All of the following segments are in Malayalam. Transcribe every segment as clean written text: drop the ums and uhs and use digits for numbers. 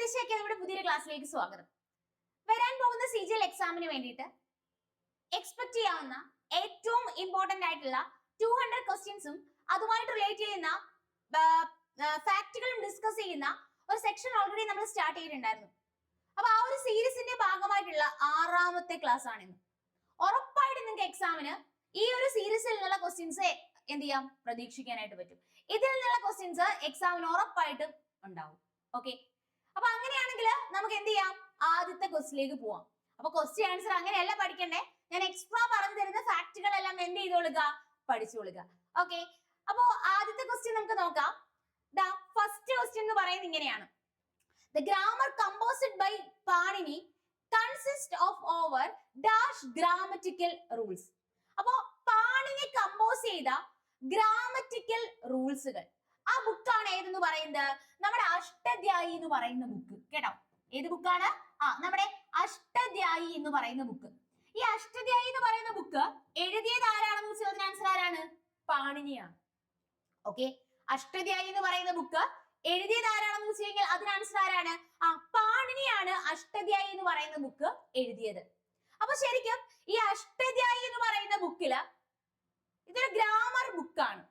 ജ്യോതിഷ അക്കാദമിയുടെ പുതിയൊരു ക്ലാസ്സിലേക്ക് സ്വാഗതം. വരാൻ പോകുന്ന CGL എക്സാമിന് വേണ്ടിയിട്ട് എക്സ്പെക്ട് ചെയ്യാവുന്ന ഏറ്റവും ഇമ്പോർട്ടന്റ് ആയിട്ടുള്ള 200 ക്വസ്റ്റ്യൻസും അതുമായിട്ട് റിലേറ്റ് ചെയ്യുന്ന ഫാക്ടുകളും ഡിസ്കസ് ചെയ്യുന്ന ഒരു സെക്ഷൻ ഓൾറെഡി നമ്മൾ സ്റ്റാർട്ട് ചെയ്തിട്ടുണ്ടായിരുന്നു. അപ്പൊ ആ ഒരു സീരീസിന്റെ ഭാഗമായിട്ടുള്ള 6ാമത്തെ ക്ലാസ് ആണിന്ന്. ഉറപ്പായിട്ട് നിങ്ങൾക്ക് എക്സാമിന് ഈ ഒരു സീരീസിൽ നിന്നുള്ള ക്വസ്റ്റ്യൻസ് എന്ത് ചെയ്യാം, പ്രതീക്ഷിക്കാനായിട്ട് പറ്റും. ഇതിൽ നിന്നുള്ള ക്വസ്റ്റ്യൻസ് എക്സാമിന് ഉറപ്പായിട്ടും ഉണ്ടാവും. ഓക്കെ, അപ്പൊ അങ്ങനെയാണെങ്കിൽ നമുക്ക് എന്ത് ചെയ്യാം, ആദ്യത്തെ ക്വസ്റ്റിലേക്ക് പോവാം. അപ്പൊ ക്വസ്റ്റ്യൻ ആൻസർ അങ്ങനെയല്ല പഠിക്കണ്ടേ, ഞാൻ എക്സ്ട്രാ പറഞ്ഞു തരുന്ന ഫാക്ടുകളെല്ലാം എന്ത് ചെയ്തോളുക, പഠിച്ചോളുക. ഓക്കെ, അപ്പോ ആദ്യത്തെ ക്വസ്റ്റ്യൻ നമുക്ക് നോക്കാം. ഫസ്റ്റ് ക്വസ്റ്റ്യൻ എന്ന് പറയുന്നത് ഇങ്ങനെയാണ്: The grammar composed by Panini consists of over dash grammatical rules. അപ്പോ പാണിനി കമ്പോസ് ചെയ്ത ഗ്രാമറ്റിക്കൽ റൂൾസുകൾ, ആ ബുക്കാണ് ഏതെന്ന് പറയുന്നത്, നമ്മുടെ അഷ്ടധ്യായി എന്ന് പറയുന്ന ബുക്ക്. കേട്ടോ, ഏത് ബുക്കാണ്? നമ്മുടെ അഷ്ടധ്യായി എന്ന് പറയുന്ന ബുക്ക്. ഈ അഷ്ടധ്യായി എന്ന് പറയുന്ന ബുക്ക് എഴുതിയത് ആരാണെന്ന് വെച്ചാൽ അതിന് ആൻസർ ആരാണ്? പാണിനിയാണ്. ഓക്കെ, അഷ്ടധ്യായി എന്ന് പറയുന്ന ബുക്ക് എഴുതിയത് ആരാണെന്ന് വെച്ച് കഴിഞ്ഞാൽ അതിന് ആൻസർ ആരാണ്? പാണിനിയാണ് അഷ്ടധ്യായി എന്ന് പറയുന്ന ബുക്ക് എഴുതിയത്. അപ്പൊ ശരിക്കും ഈ അഷ്ടധ്യായി എന്ന് പറയുന്ന ബുക്കില് ഇതൊരു ഗ്രാമർ ബുക്കാണ്.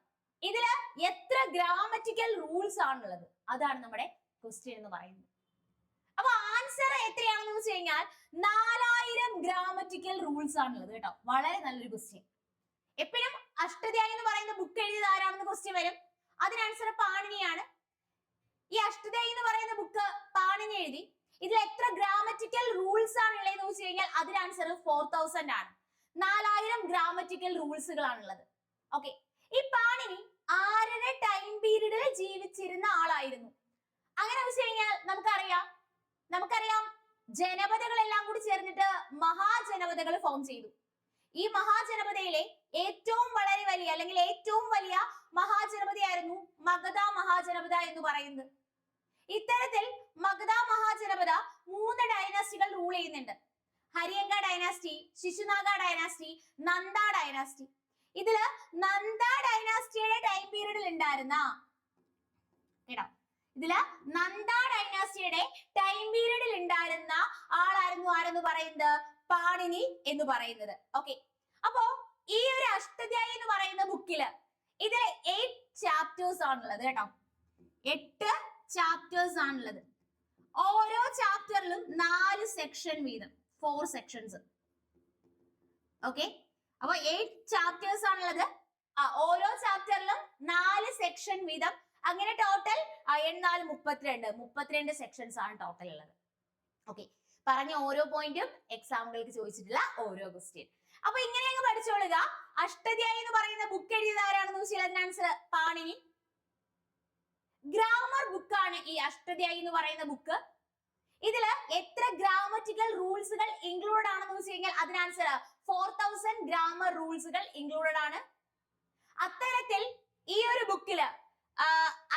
ഇതില് എത്ര ഗ്രാമറ്റിക്കൽ റൂൾസ് ആണുള്ളത്, അതാണ് നമ്മുടെ ക്വസ്റ്റ്യൻ എന്ന് പറയുന്നത്. അപ്പൊ ആൻസർ എത്രയാണെന്ന് വെച്ച് കഴിഞ്ഞാൽ 4000 ഗ്രാമറ്റിക്കൽ റൂൾസ് ആണുള്ളത്. കേട്ടോ, വളരെ നല്ലൊരു ക്വസ്റ്റ്യൻ. എപ്പോഴും അഷ്ടധ്യായി എന്ന് പറയുന്ന ബുക്ക് എഴുതിയത് ആരാണെന്ന് ക്വസ്റ്റ്യൻ വരും. അതിന് ആൻസർ പാണിനിയാണ്. ഈ അഷ്ടധ്യായി എന്ന് പറയുന്ന ബുക്ക് പാണിനി എഴുതി. ഇതിൽ എത്ര ഗ്രാമറ്റിക്കൽ റൂൾസ് ആണ് ഉള്ളതെന്ന് വെച്ച് കഴിഞ്ഞാൽ അതിന് ആൻസർ 4000 ആണ്. 4000 ഗ്രാമറ്റിക്കൽ റൂൾസുകളാണുള്ളത്. ഓക്കെ, ഈ പാണിനി ആരുടെ ടൈം പീരീഡിൽ ജീവിച്ചിരുന്ന ആളായിരുന്നു? അങ്ങനെ വെച്ച് കഴിഞ്ഞാൽ നമുക്കറിയാം ജനപദങ്ങളെല്ലാം കൂടി ചേർന്നിട്ട് മഹാജനപദകൾ ഫോം ചെയ്തു. ഈ മഹാജനപദയിലെ ഏറ്റവും വളരെ വലിയ അല്ലെങ്കിൽ ഏറ്റവും വലിയ മഹാജനപദയായിരുന്നു മഗധ മഹാജനപദ എന്ന് പറയുന്നത്. ഇത്തരത്തിൽ മഗധ മഹാജനപദ 3 ഡൈനാസ്റ്റികൾ റൂൾ ചെയ്യുന്നുണ്ട്: Haryanka dynasty, Shishunaga dynasty, Nanda dynasty. ഇതില് നന്ദ ഡൈനാസ്റ്റിയുടെ ടൈം പീരീഡിൽ ഉണ്ടായിരുന്ന ആരെന്ന് പറയുന്നത് പാണിനി എന്ന് പറയുന്നത്. ഓക്കെ, അപ്പോ ഈ ഒരു അഷ്ടധ്യായി എന്ന് പറയുന്ന ബുക്കില് ഇതില് 8 ചാപ്റ്റേഴ്സ് ആണുള്ളത്. കേട്ടോ, 8 ചാപ്റ്റേഴ്സ് ആണുള്ളത്. ഓരോ ചാപ്റ്ററിലും 4 സെക്ഷൻ വീതം, 4 സെക്ഷൻസ്. ഓക്കെ, അപ്പൊ 8 ചാപ്റ്റേഴ്സ് ആണുള്ളത്. ഓരോ ചാപ്റ്ററിലും 4 സെക്ഷൻ വീതം. അങ്ങനെ ടോട്ടൽ 32 സെക്ഷൻസ് ആണ് ടോട്ടൽ ഉള്ളത്. ഓക്കെ, പറഞ്ഞ ഓരോ പോയിന്റും എക്സാമുകൾക്ക് ചോദിച്ചിട്ടുള്ള ഓരോ ക്വസ്റ്റ്യൻ. അപ്പൊ ഇങ്ങനെ അങ്ങ് പഠിച്ചോളുക. അഷ്ടധ്യായി എന്ന് പറയുന്ന ബുക്ക് എഴുതിയത് ആരാണെന്ന് വെച്ചാൽ അതിന് ആൻസർ പാണിനി. ഗ്രാമർ ബുക്കാണ് ഈ അഷ്ടധ്യായി എന്ന് പറയുന്ന ബുക്ക്. ഇതില് എത്ര ഗ്രാമറ്റിക്കൽ റൂൾസുകൾ ഇൻക്ലൂഡഡ് ആണെന്ന് വെച്ച് കഴിഞ്ഞാൽ അതിന് ആൻസർ 4000 ഗ്രാമർ റൂൾസുകൾ ഇൻക്ലൂഡഡ് ആണ്. അത്തരത്തിൽ ഈ ഒരു ബുക്കില്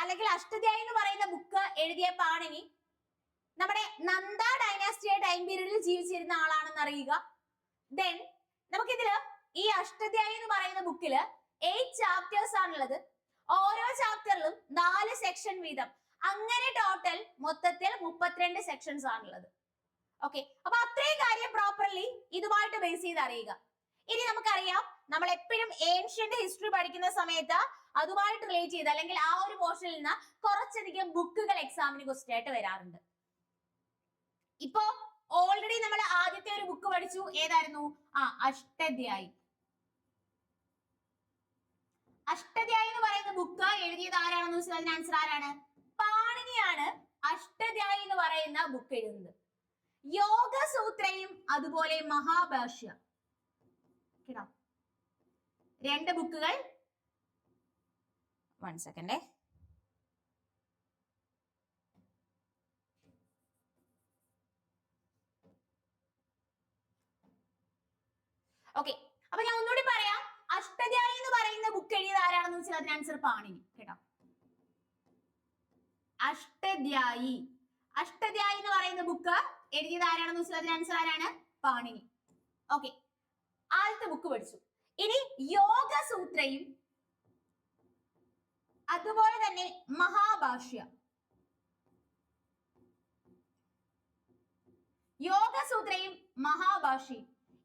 അല്ലെങ്കിൽ അഷ്ടധ്യായി എന്ന് പറയുന്ന ബുക്ക് എഴുതിയ പാണിനി നമ്മുടെ നന്ദ ഡൈനാസ്റ്റിയുടെ ടൈം പീരീഡിൽ ജീവിച്ചിരുന്ന ആളാണെന്ന് അറിയുക. ദെൻ നമുക്കിതില് ഈ അഷ്ടധ്യായി എന്ന് പറയുന്ന ബുക്കില് 8 ചാപ്റ്റേഴ്സ് ആണുള്ളത്. ഓരോ ചാപ്റ്ററിലും 4 സെക്ഷൻ വീതം. അങ്ങനെ ടോട്ടൽ മൊത്തത്തിൽ 32 സെക്ഷൻസ് ആണുള്ളത്. ഓക്കെ, അപ്പൊ അത്രയും കാര്യം പ്രോപ്പർലി ഇതുമായിട്ട് ബേസ് ചെയ്ത് അറിയുക. ഇനി നമുക്കറിയാം, നമ്മൾ എപ്പോഴും ഏൻഷ്യന്റ് ഹിസ്റ്ററി പഠിക്കുന്ന സമയത്ത് അതുമായിട്ട് റിലേറ്റ് ചെയ്ത് അല്ലെങ്കിൽ ആ ഒരു പോർഷനിൽ നിന്ന് കുറച്ചധികം ബുക്കുകൾ എക്സാമിന് ക്വസ്റ്റ്യൻ ആയിട്ട് വരാറുണ്ട്. ഇപ്പോ ഓൾറെഡി നമ്മൾ ആദ്യത്തെ ഒരു ബുക്ക് പഠിച്ചു. ഏതായിരുന്നു? അഷ്ടധ്യായി. അഷ്ടധ്യായി എന്ന് പറയുന്ന ബുക്ക് എഴുതിയത് ആരാണെന്ന് വെച്ചാൽ അതിന് ആൻസർ ആരാണ്? പാണിനിയാണ് അഷ്ടധ്യായി എന്ന് പറയുന്ന ബുക്ക് എഴുതുന്നത്. യോഗസൂത്രയും അതുപോലെ മഹാഭാഷ്യ, 2 ബുക്കുകൾ. 1 സെക്കൻഡ്. ഓക്കെ, അപ്പൊ ഞാൻ ഒന്നുകൂടി പറയാം. അഷ്ടധ്യായി എന്ന് പറയുന്ന ബുക്ക് എഴുതിയത് ആരാണെന്ന് വെച്ചാൽ അതിന് ആൻസർ പാണിനി. കേട്ടോ, അഷ്ടധ്യായി എന്ന് പറയുന്ന ബുക്ക് എഴുതിയത് ആരാണെന്ന് വെച്ചാൽ അതിന് ആൻസർ ആരാണ്? പാണിനി. ഓക്കെ, ആദ്യത്തെ ബുക്ക് പഠിച്ചു. ഇനി യോഗസൂത്രയും അതുപോലെ തന്നെ മഹാഭാഷ്യ. മഹാഭാഷി.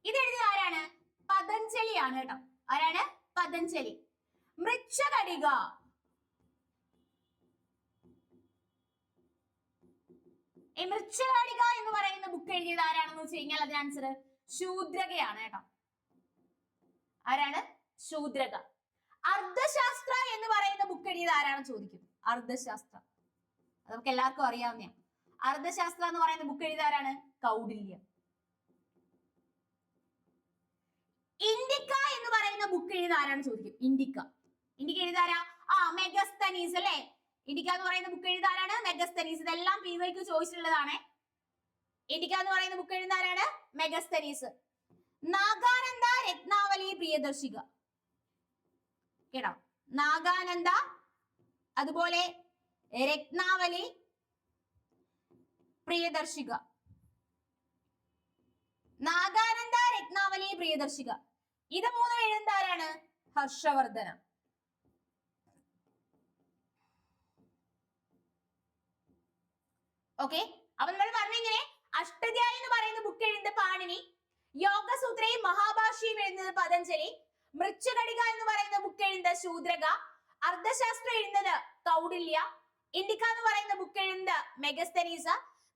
ഇത് എഴുതിയത് ആരാണ്? പതഞ്ജലിയാണ് കേട്ടോ. ആരാണ്? പതഞ്ജലി. മൃച്ഛകടിക. ഈ മൃച്ഛകടിക എന്ന് പറയുന്ന ബുക്ക് എഴുതിയത് ആരാണെന്ന് വെച്ച് കഴിഞ്ഞാൽ അതിന് ആൻസർ ശൂദ്രകയാണ് കേട്ടോ. ആരാണ്? ശൂദ്രക. അർത്ഥശാസ്ത്ര എന്ന് പറയുന്ന ബുക്ക് എഴുതിയത് ആരാണെന്ന് ചോദിക്കും. അർത്ഥശാസ്ത്ര അത് നമുക്ക് എല്ലാവർക്കും അറിയാവുന്നതാണ്. അർത്ഥശാസ്ത്ര എന്ന് പറയുന്ന ബുക്ക് എഴുതിയത് ആരാണ്? കൗടില്യ. ഇന്ത്യക്ക എന്ന് പറയുന്ന ബുക്ക് എഴുതിയത് ആരാണെന്ന് ചോദിക്കും. ഇന്ത്യക്ക. ഇന്ത്യക്ക എഴുതാരാ? മെഗസ്തനീസ് അല്ലേ? ഇന്ത്യക്ക എന്ന് പറയുന്ന ബുക്ക് എഴുതിയത് ആരാണ്? മെഗസ്തനീസ്. ഇതെല്ലാം PYQ ചോദിച്ചിട്ടുള്ളതാണ്. ഇന്ത്യക്ക എന്ന് പറയുന്ന ബുക്ക് എഴുതുന്ന ആരാണ്? മെഗസ്തനീസ്. നാഗാനന്ദ രത്നാവലി പ്രിയദർശിക. കേട്ടോ, നാഗാനന്ദ അതുപോലെ രത്നാവലി പ്രിയദർശിക. നാഗാനന്ദ രത്നാവലി പ്രിയദർശിക. ഇത് മൂന്നും എഴുതുന്ന ആരാണ്? ഹർഷവർദ്ധന. ഓക്കെ, അപ്പൊ നമ്മൾ പറഞ്ഞിങ്ങനെ അഷ്ടധ്യായി എന്ന് പറയുന്ന ബുക്ക് എഴുതുന്നത് പാണിനി, യോഗസൂത്രയും മഹാഭാഷ്യയും എഴുതുന്നത് പതഞ്ജലി, മൃച്ഛകടിക എന്ന് പറയുന്ന ബുക്ക് എഴുതുന്നത് ശൂദ്രക, അർത്ഥശാസ്ത്രം എഴുതുന്നത് കൗടില്യ, ഇന്ത്യക്ക എന്ന് പറയുന്ന ബുക്ക് എഴുതുന്നത് മെഗസ്തനീസ,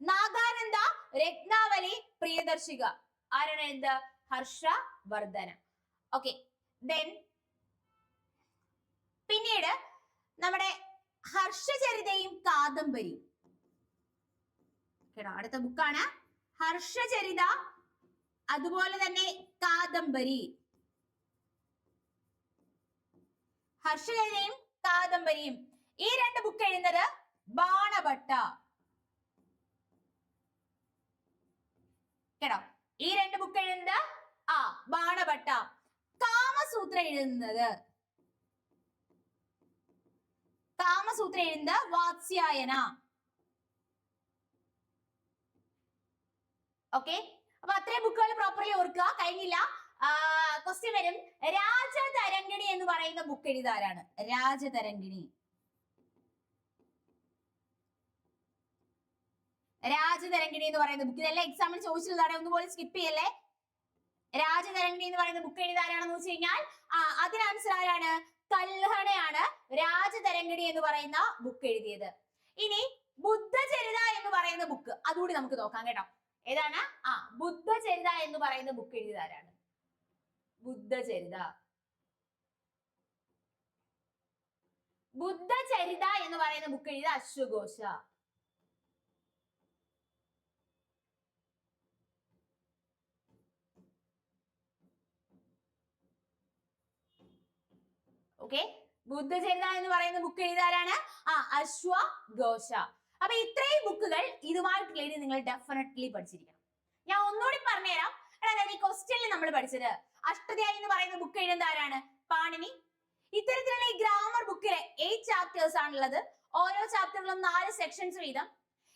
നാഗാനന്ദ രത്നാവലി പ്രിയദർശിക. ആരാണ് എഴുതുന്നത്? ഹർഷവർദ്ധന. ഓക്കെ, ദെൻ പിന്നീട് നമ്മുടെ ഹർഷചരിതയും കാദംബരിയും. കേട്ടോ, അടുത്ത ബുക്കാണ് ഹർഷചരിത അതുപോലെ തന്നെ കാദംബരി. ഹർഷചരിതയും കാദംബരിയും ഈ രണ്ട് ബുക്ക് എഴുതുന്നത് ബാണഭട്ട. കേട്ടോ, ഈ രണ്ട് ബുക്ക് എഴുതുന്നത് ബാണഭട്ട. കാമസൂത്ര എഴുതുന്നത് വാത്സ്യായന. ഓക്കെ, അപ്പൊ അത്രയും ബുക്കുകൾ പ്രോപ്പർലി ഓർക്കുക. കഴിഞ്ഞില്ല, ക്വസ്റ്റ്യൻ വരും. രാജതരംഗിണി എന്ന് പറയുന്ന ബുക്ക് എഴുതാരാണ്? രാജതരംഗിണി. രാജതരംഗിണി എന്ന് പറയുന്ന ബുക്ക് ഇതെല്ലാം എക്സാമിന് ചോദിച്ചിട്ടുള്ളതാണ്, ഒന്നുപോലെ സ്കിപ്പ് ചെയ്യല്ലേ. രാജതരംഗിണി എന്ന് പറയുന്ന ബുക്ക് എഴുതാരാണെന്ന് വെച്ച് കഴിഞ്ഞാൽ അതിന് ആൻസർ ആരാണ്? കൽഹണയാണ് രാജതരംഗിണി എന്ന് പറയുന്ന ബുക്ക് എഴുതിയത്. ഇനി ബുദ്ധചരിത എന്ന് പറയുന്ന ബുക്ക് അതുകൂടി നമുക്ക് നോക്കാം കേട്ടോ. ഏതാണ്? ബുദ്ധചരിത എന്ന് പറയുന്ന ബുക്ക് എഴുതിയതാരാണ്? ബുദ്ധചരിത. ബുദ്ധചരിത എന്ന് പറയുന്ന ബുക്ക് എഴുതിയത് അശ്വഘോഷ. ഓക്കെ, ബുദ്ധചരിത എന്ന് പറയുന്ന ബുക്ക് എഴുതാരാണ്? അശ്വഘോഷ. അപ്പൊ ഇത്രയും ബുക്കുകൾ ഇതുമായിട്ട് റിലേറ്റ് നിങ്ങൾ ഡെഫിനറ്റ്ലി പഠിച്ചിരിക്കണം. ഞാൻ ഒന്നുകൂടി പറഞ്ഞുതരാം. അതായത് ഈ ക്വസ്റ്റ്യനിൽ നമ്മൾ പഠിച്ചത് അഷ്ടധ്യായി എന്ന് പറയുന്ന ബുക്ക് എഴുതുന്ന ആരാണ്? പാണിനി. ഇത്തരത്തിലുള്ള ഈ ഗ്രാമർ ബുക്കിലെ 8 ചാപ്റ്റേഴ്സ് ആണുള്ളത്. ഓരോ ചാപ്റ്ററിലും 4 സെക്ഷൻസ് വീതം.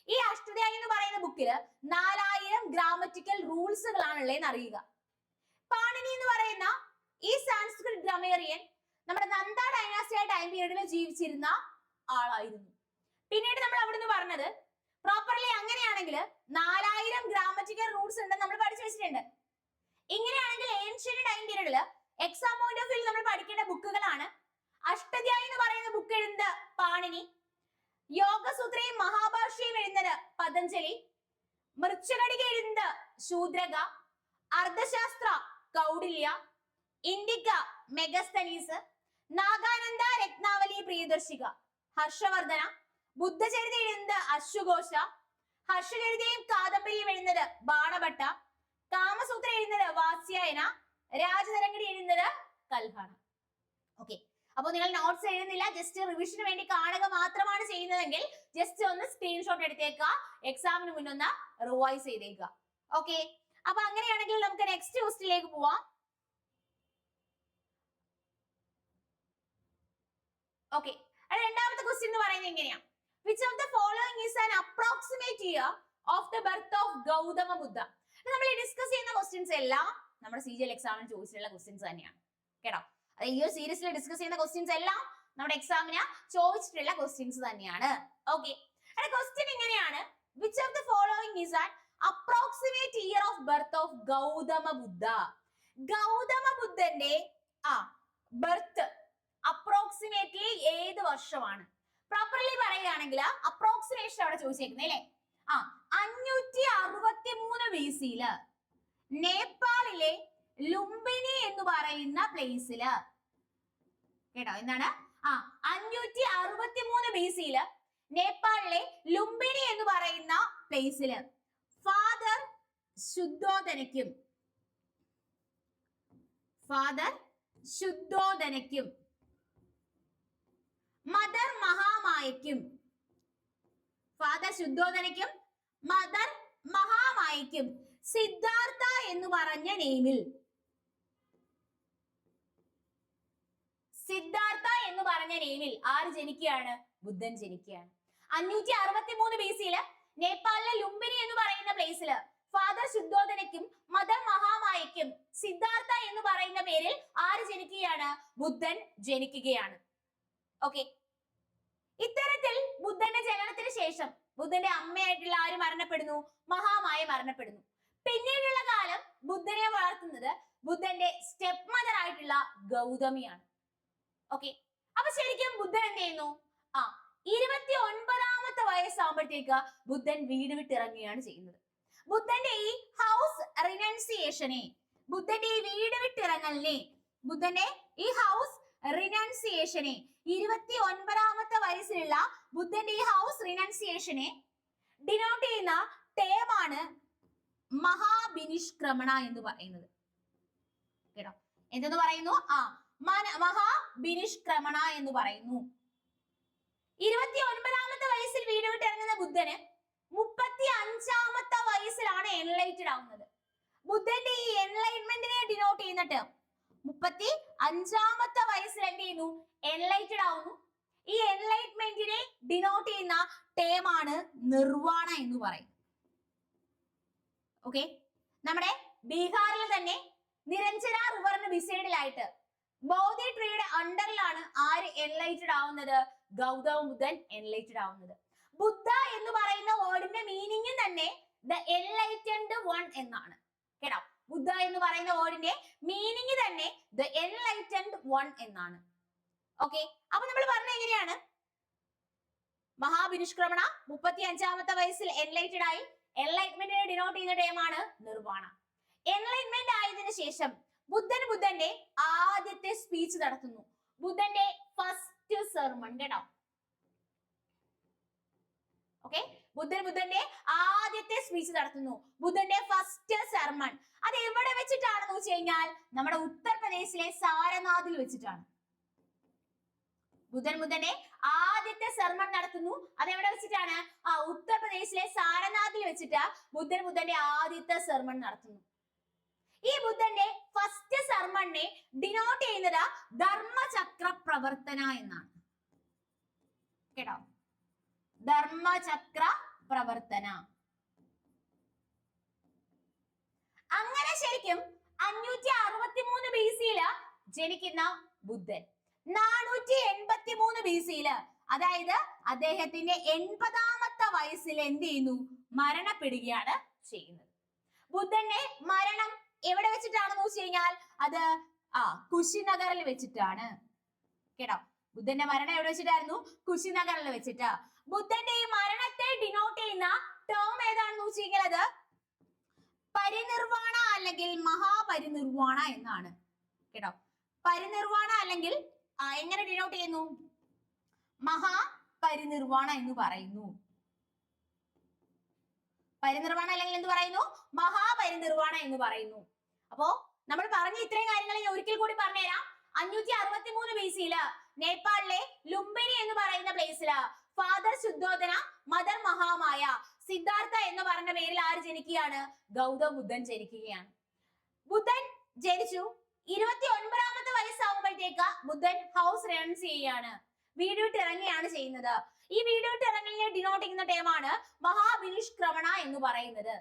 ഈ അഷ്ടധ്യായി എന്ന് പറയുന്ന ബുക്കില് 4000 ഗ്രാമറ്റിക്കൽ റൂൾസുകളാണുള്ളതെന്ന് അറിയുക. പാണിനി എന്ന് പറയുന്ന ഈ സാൻസ്ക്രിറ്റ് ഗ്രാമേറിയൻ നമ്മുടെ നന്ദ ഡൈനാസ്റ്റിയ ടൈം പീരീഡിൽ ജീവിച്ചിരുന്ന ആളായിരുന്നു. പിന്നീട് നമ്മൾ അവിടുന്ന് പറഞ്ഞത് പ്രോപ്പർലി അങ്ങനെയാണെങ്കിൽ 4000 ഗ്രാമറ്റിക്കൽ റൂൾസ് ഉണ്ടെന്ന് നമ്മൾ പഠിച്ചു വെച്ചിട്ടുണ്ട്. ഇങ്ങനെയാണെങ്കിൽ ഏൻഷ്യന്റ് ടൈം പീരീഡിൽ എക്സാം പോയിന്റ് ഓഫ് വ്യൂ നമ്മൾ പഠിക്കേണ്ട ബുക്കുകളാണ് അഷ്ടധ്യായി എന്ന് പറയുന്ന ബുക്ക് എഴുതുന്നത് പാണിനി, യോഗസൂത്രയും മഹാഭാഷ്യയും എഴുതുന്നത് പതഞ്ജലി, മൃച്ഛകടിക എഴുതുന്നത് ശൂദ്രക, അർത്ഥശാസ്ത്ര കൗടില്യ, ഇന്ത്യക്ക മെഗസ്തനീസ്, നാഗാനന്ദ രത്നാവലി പ്രിയദർശിക ഹർഷവർദ്ധന, ബുദ്ധചരിത എഴുതുന്നത് അശ്വഘോഷ, ഹർഷചരിതയും കാദംബരിയും എഴുതുന്നത് ബാണഭട്ട, കാമസൂത്ര എഴുതുന്നത് വാത്സ്യായന, രാജതരംഗിണി എഴുതുന്നത് കൽഹണ. ഓക്കെ, അപ്പൊ നിങ്ങൾ നോട്ട്സ് എഴുതുന്നില്ല, ജസ്റ്റ് റിവിഷന് വേണ്ടി കാണുക മാത്രമാണ് ചെയ്യുന്നതെങ്കിൽ ജസ്റ്റ് ഒന്ന് സ്ക്രീൻഷോട്ട് എടുത്തേക്കുക, എക്സാമിന് മുന്നൊന്ന് റിവൈസ് ചെയ്തേക്കുക. ഓക്കെ, അപ്പൊ അങ്ങനെയാണെങ്കിൽ നമുക്ക് നെക്സ്റ്റ് ക്വസ്റ്റ്യനിലേക്ക് പോവാം. ഓക്കെ, രണ്ടാമത്തെ ക്വസ്റ്റ്യൻ എന്ന് പറയുന്നത് എങ്ങനെയാ? Which of the following is an approximate year of the birth of Gautama Buddha? നമ്മൾ ഡിസ്കസ് ചെയ്യുന്ന ക്വസ്റ്റ്യൻസ് എല്ലാം നമ്മുടെ CGL എക്സാമിന് ചോദിച്ചിട്ടുള്ള ക്വസ്റ്റ്യൻസ് തന്നെയാണ് കേട്ടോ. അത് ഈ ഒരു സീരീസിൽ ഡിസ്കസ് ചെയ്യുന്ന ക്വസ്റ്റ്യൻസ് എല്ലാം നമ്മുടെ എക്സാമിന് ചോദിച്ചിട്ടുള്ള ക്വസ്റ്റ്യൻസ് തന്നെയാണ്. ഓക്കെ, ക്വസ്റ്റ്യൻ ഇങ്ങനെയാണ്. Which of the following is an approximate approximate year of birth of Gautama Buddha. Gautama ബുദ്ധന്റെ ബർത്ത് അപ്രോക്സിമേറ്റ്ലി ഏത് വർഷമാണ്? പ്രോപ്പർലി പറയുകയാണെങ്കിൽ അപ്രോക്സിമേഷൻ അവിടെ ചോദിച്ചേക്കുന്നത് അല്ലേ? 563 BC-ല് നേപ്പാളിലെ ലുംബിനി എന്ന് പറയുന്ന പ്ലേസില് കേട്ടോ. എന്താണ്? 563 BC-ല് നേപ്പാളിലെ ലുംബിനി എന്ന് പറയുന്ന പ്ലേസില് ഫാദർ ശുദ്ധോദനയ്ക്കും മദർ മഹാമായയ്ക്കും സിദ്ധാർത്ഥ എന്ന് പറഞ്ഞ നെയിമിൽ ആര് ജനിക്കുകയാണ്? ബുദ്ധൻ ജനിക്കുകയാണ്. 563 BC-ല് നേപ്പാളിലെ ലുംബിനി എന്ന് പറയുന്ന പ്ലേസില് ഫാദർ ശുദ്ധോദനയ്ക്കും മദർ മഹാമായയ്ക്കും സിദ്ധാർത്ഥ എന്ന് പറയുന്ന പേരിൽ ആര് ജനിക്കുകയാണ്? ബുദ്ധൻ ജനിക്കുകയാണ്. ഓക്കെ. ഇത്തരത്തിൽ ബുദ്ധന്റെ ജനനത്തിന് ശേഷം ബുദ്ധന്റെ അമ്മയായിട്ടുള്ള ആര് മരണപ്പെടുന്നു? മഹാമായ മരണപ്പെടുന്നു. പിന്നീടുള്ള കാലം ബുദ്ധനെ വളർത്തുന്നത് ബുദ്ധന്റെ സ്റ്റെപ്പ് മദർ ആയിട്ടുള്ള ഗൗതമിയാണ്. ഓക്കെ. അപ്പൊ ശരിക്കും ബുദ്ധൻ എന്ത് ചെയ്യുന്നു? 29ാമത്തെ വയസ്സാകുമ്പോഴത്തേക്ക് ബുദ്ധൻ വീട് വിട്ടിറങ്ങുകയാണ് ചെയ്യുന്നത്. ബുദ്ധന്റെ ഈ ഹൗസ് റിനൗൺസിയേഷനെ, ബുദ്ധന്റെ ഈ വീട് വിട്ടിറങ്ങലിനെ, ബുദ്ധന്റെ ഈ ഹൗസ് റിനൗൺസിയേഷനെ 29ാമത്തെ വയസ്സിലുള്ള ബുദ്ധന്റെ ഈ ഹൗസ് റിനൗൺസിയേഷനെ ഡിനോട്ട് ചെയ്യുന്ന ടേമാണ് മഹാബിനിഷ്ക്രമണ എന്ന് പറയുന്നത്. കേട്ടോ, എന്തെന്ന് പറയുന്നു? മഹാബിനിഷ്ക്രമണ എന്ന് പറയുന്നു. 29ാമത്തെ വയസ്സിൽ വീട് വിട്ടിറങ്ങുന്ന ബുദ്ധന് 35ാമത്തെ വയസ്സിലാണ് എൻലൈറ്റഡ് ആവുന്നത്. ബുദ്ധന്റെ ഈ എൻലൈറ്റ്മെന്റിനെ ഡിനോട്ട് ചെയ്യുന്ന ടേം 35ാമത്തെ വയസ്സിൽ എന്ത് ചെയ്യുന്നു? എൻലൈറ്റഡ് ആവുന്നു. ഈ എൻലൈറ്റ്മെന്റിനെ ഡിനോട്ട് ചെയ്യുന്ന ടേമാണ് നിർവാണ എന്ന് പറയും. ഓക്കെ. നമ്മുടെ ബീഹാറിൽ തന്നെ നിരഞ്ജന റിവറിന് ബിസൈഡിലായിട്ട് ബോധി ട്രീയുടെ അണ്ടറിലാണ് ആര് എൻലൈറ്റഡ് ആവുന്നത്? ഗൗതമ ബുദ്ധൻ എൻലൈറ്റഡ് ആവുന്നത്. ബുദ്ധ എന്ന് പറയുന്ന വേർഡിന്റെ മീനിങ് തന്നെ ദ എൻലൈറ്റൻഡ് വൺ എന്നാണ്. കേട്ടോ, ബുദ്ധ എന്ന് പറയുന്ന വേർഡിന്റെ മീനിങ് തന്നെ ദ എൻലൈറ്റൻഡ് വൺ എന്നാണ്. ഓക്കെ. അപ്പൊ നമ്മൾ പറഞ്ഞ എങ്ങനെയാണ്? മഹാബിനിഷ്ക്രമണ 35ാമത്തെ വയസ്സിൽ എൻലൈറ്റഡ് ആയി. എൻലൈറ്റ്മെന്റിനെ ഡിനോട്ട് ചെയ്യുന്ന ടൈമാണ് നിർവാണ. എൻലൈറ്റ്മെന്റ് ആയതിനു ശേഷം ബുദ്ധന്റെ ആദ്യത്തെ സ്പീച്ച് നടത്തുന്നു. ബുദ്ധന്റെ ഫസ്റ്റ് സെർമൺ. കേട്ടോ, ഓക്കെ. ബുദ്ധന്റെ ആദ്യത്തെ സ്പീച്ച് നടത്തുന്നു. ബുദ്ധന്റെ ഫസ്റ്റ് സെർമൺ അത് എവിടെ വെച്ചിട്ടാണെന്ന് വെച്ച് കഴിഞ്ഞാൽ നമ്മുടെ ഉത്തർപ്രദേശിലെ സാരനാഥിൽ വെച്ചിട്ടാണ്. ബുദ്ധന്റെ ആദ്യത്തെ സെർമൺ നടത്തുന്നു. അത് എവിടെ വെച്ചിട്ടാണ്? ഉത്തർപ്രദേശിലെ സാരനാഥിൽ വെച്ചിട്ട് ബുദ്ധന്റെ ആദ്യത്തെ സെർമൺ നടത്തുന്നു. ഈ ബുദ്ധന്റെ ഫസ്റ്റ് സെർമണിനെ ഡിനോട്ട് ചെയ്യുന്നത് ധർമ്മചക്ര പ്രവർത്തന എന്നാണ്. കേട്ടോ, ധർമ്മചക്ര പ്രവർത്തന. അങ്ങനെ ശരിക്കും 563 BC-ല് ജനിക്കുന്ന ബുദ്ധൻ 483 BC-ല്, അതായത് അദ്ദേഹത്തിന്റെ 80ാമത്തെ വയസ്സിൽ എന്ത് ചെയ്യുന്നു? മരണപ്പെടുകയാണ് ചെയ്യുന്നത്. ബുദ്ധന്റെ മരണം എവിടെ വെച്ചിട്ടാണെന്ന് വെച്ച് കഴിഞ്ഞാൽ അത് കുശിനഗറിൽ വെച്ചിട്ടാണ്. കേട്ടോ, ബുദ്ധന്റെ മരണം എവിടെ വെച്ചിട്ടായിരുന്നു? കുശിനഗറിൽ വെച്ചിട്ട്. ബുദ്ധന്റെ ഈ മരണത്തെ ഡിനോട്ട് ചെയ്യുന്ന ടേം ഏതാണെന്ന് വെച്ച് കഴിഞ്ഞാൽ അത് പരിനിർവാണ അല്ലെങ്കിൽ മഹാപരിനിർവാണ എന്നാണ്. കേട്ടോ, പരിനിർവാണ അല്ലെങ്കിൽ എങ്ങനെ ഡിനോട്ട് ചെയ്യുന്നു? മഹാപരിനിർവാണ എന്ന് പറയുന്നു. പരിനിർവാണ അല്ലെങ്കിൽ എന്ത് പറയുന്നു? മഹാപരിനിർവാണ എന്ന് പറയുന്നു. അപ്പോ നമ്മൾ പറഞ്ഞ ഇത്രയും കാര്യങ്ങൾ ഞാൻ ഒരിക്കൽ കൂടി പറഞ്ഞുതരാം. 563 BC-ല് നേപ്പാളിലെ ലുംബിനി എന്ന് പറയുന്ന പ്ലേസില് ഫാദർ ശുദ്ധോദന, മദർ മഹാമായ, സിദ്ധാർത്ഥ എന്ന് പറഞ്ഞ പേരിൽ ആര് ജനിക്കുകയാണ്? ഗൗതമ ബുദ്ധൻ ജനിക്കുകയാണ്. ബുദ്ധൻ ജനിച്ചു. 29ാമത്തെ വയസ്സാകുമ്പോഴത്തേക്ക് ബുദ്ധൻ ഹൗസ് റൺസ് ചെയ്യുകയാണ്, വീട് വിട്ട് ഇറങ്ങുകയാണ് ചെയ്യുന്നത്. ഈ വീട് വിട്ട് ഇറങ്ങലിനെ ഡിനോട്ട് ചെയ്യുന്ന ടേമാണ് മഹാബിനിഷ്ക്രമണ എന്ന് പറയുന്നത്.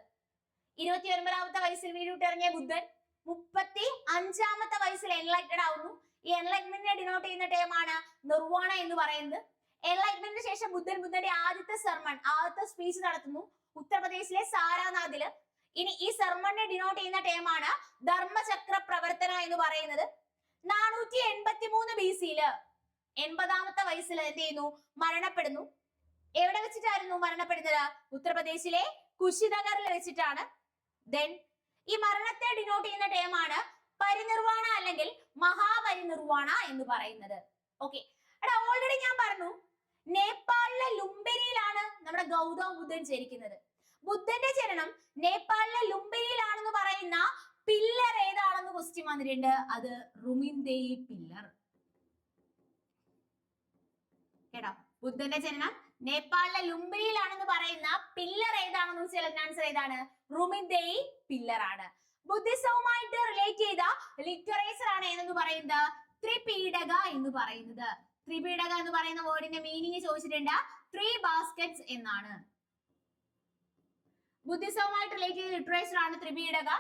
29ാമത്തെ വയസ്സിൽ വീട് വിട്ട് ഇറങ്ങിയ ബുദ്ധൻ 35ാമത്തെ വയസ്സിൽ എൻലൈറ്റഡ് ആവുന്നു. ഈ എൻലൈറ്റ്മെന്റിനെ ഡിനോട്ട് ചെയ്യുന്ന ടേമാണ് നിർവാണ എന്ന് പറയുന്നത്. എൻലൈറ്റ്മെന്റിന് ശേഷം ബുദ്ധന്റെ ആദ്യത്തെ സെർമൺ, ആദ്യത്തെ സ്പീച്ച് നടത്തുന്നു ഉത്തർപ്രദേശിലെ സാരാനാഥില്. ഇനി ഈ സെർമണിനെ ഡിനോട്ട് ചെയ്യുന്ന ടേമാണ് ധർമ്മചക്ര പ്രവർത്തന എന്ന് പറയുന്നത്. 483 BC-ല് 80-ാമത്തെ വയസ്സിൽ എന്ത് ചെയ്യുന്നു? മരണപ്പെടുന്നു. എവിടെ വെച്ചിട്ടായിരുന്നു മരണപ്പെടുന്നത്? ഉത്തർപ്രദേശിലെ കുശിനഗറിൽ വെച്ചിട്ടാണ്. ദെൻ ഈ മരണത്തെ ഡിനോട്ട് ചെയ്യുന്ന ടേമാണ് പരിനിർവാണ അല്ലെങ്കിൽ മഹാപരിനിർവാണ എന്ന് പറയുന്നത്. ഓക്കെ, എടാ ഓൾറെഡി ഞാൻ പറഞ്ഞു നേപ്പാളിലെ ലുംബിനിയിലാണ് നമ്മുടെ ഗൗതമ ബുദ്ധൻ ജനിക്കുന്നത്. ബുദ്ധന്റെ ജനനം നേപ്പാളിലെ ലുംബിനിയിലാണെന്ന് പറയുന്ന പില്ലർ ഏതാണെന്ന് ക്വസ്റ്റ്യൻ വന്നിട്ടുണ്ട്. അത് റുമിൻദേയി പില്ലർ. കേട്ടോ, ബുദ്ധന്റെ ജനനം നേപ്പാളിലെ ലുംബിനിയിലാണെന്ന് പറയുന്ന പില്ലർ ഏതാണെന്ന് വെച്ചാൽ ആൻസർ ഏതാണ്? റുമിൻദേയി പില്ലർ ആണ്. ബുദ്ധിസവുമായിട്ട് റിലേറ്റ് ചെയ്ത ലിറ്ററേച്ചർ ആണ് ഏതെന്ന് പറയുന്നത്? ത്രിപീഡക എന്ന് പറയുന്നത്. ത്രിപീഡക എന്ന് പറയുന്ന വേർഡിന്റെ മീനിങ് ചോദിച്ചിട്ടുണ്ട്. 3 baskets എന്നാണ്. ബുദ്ധിസവുമായിട്ട് റിലേറ്റ് ചെയ്ത ലിറ്ററേച്ചർ ആണ് ത്രിപീഡക.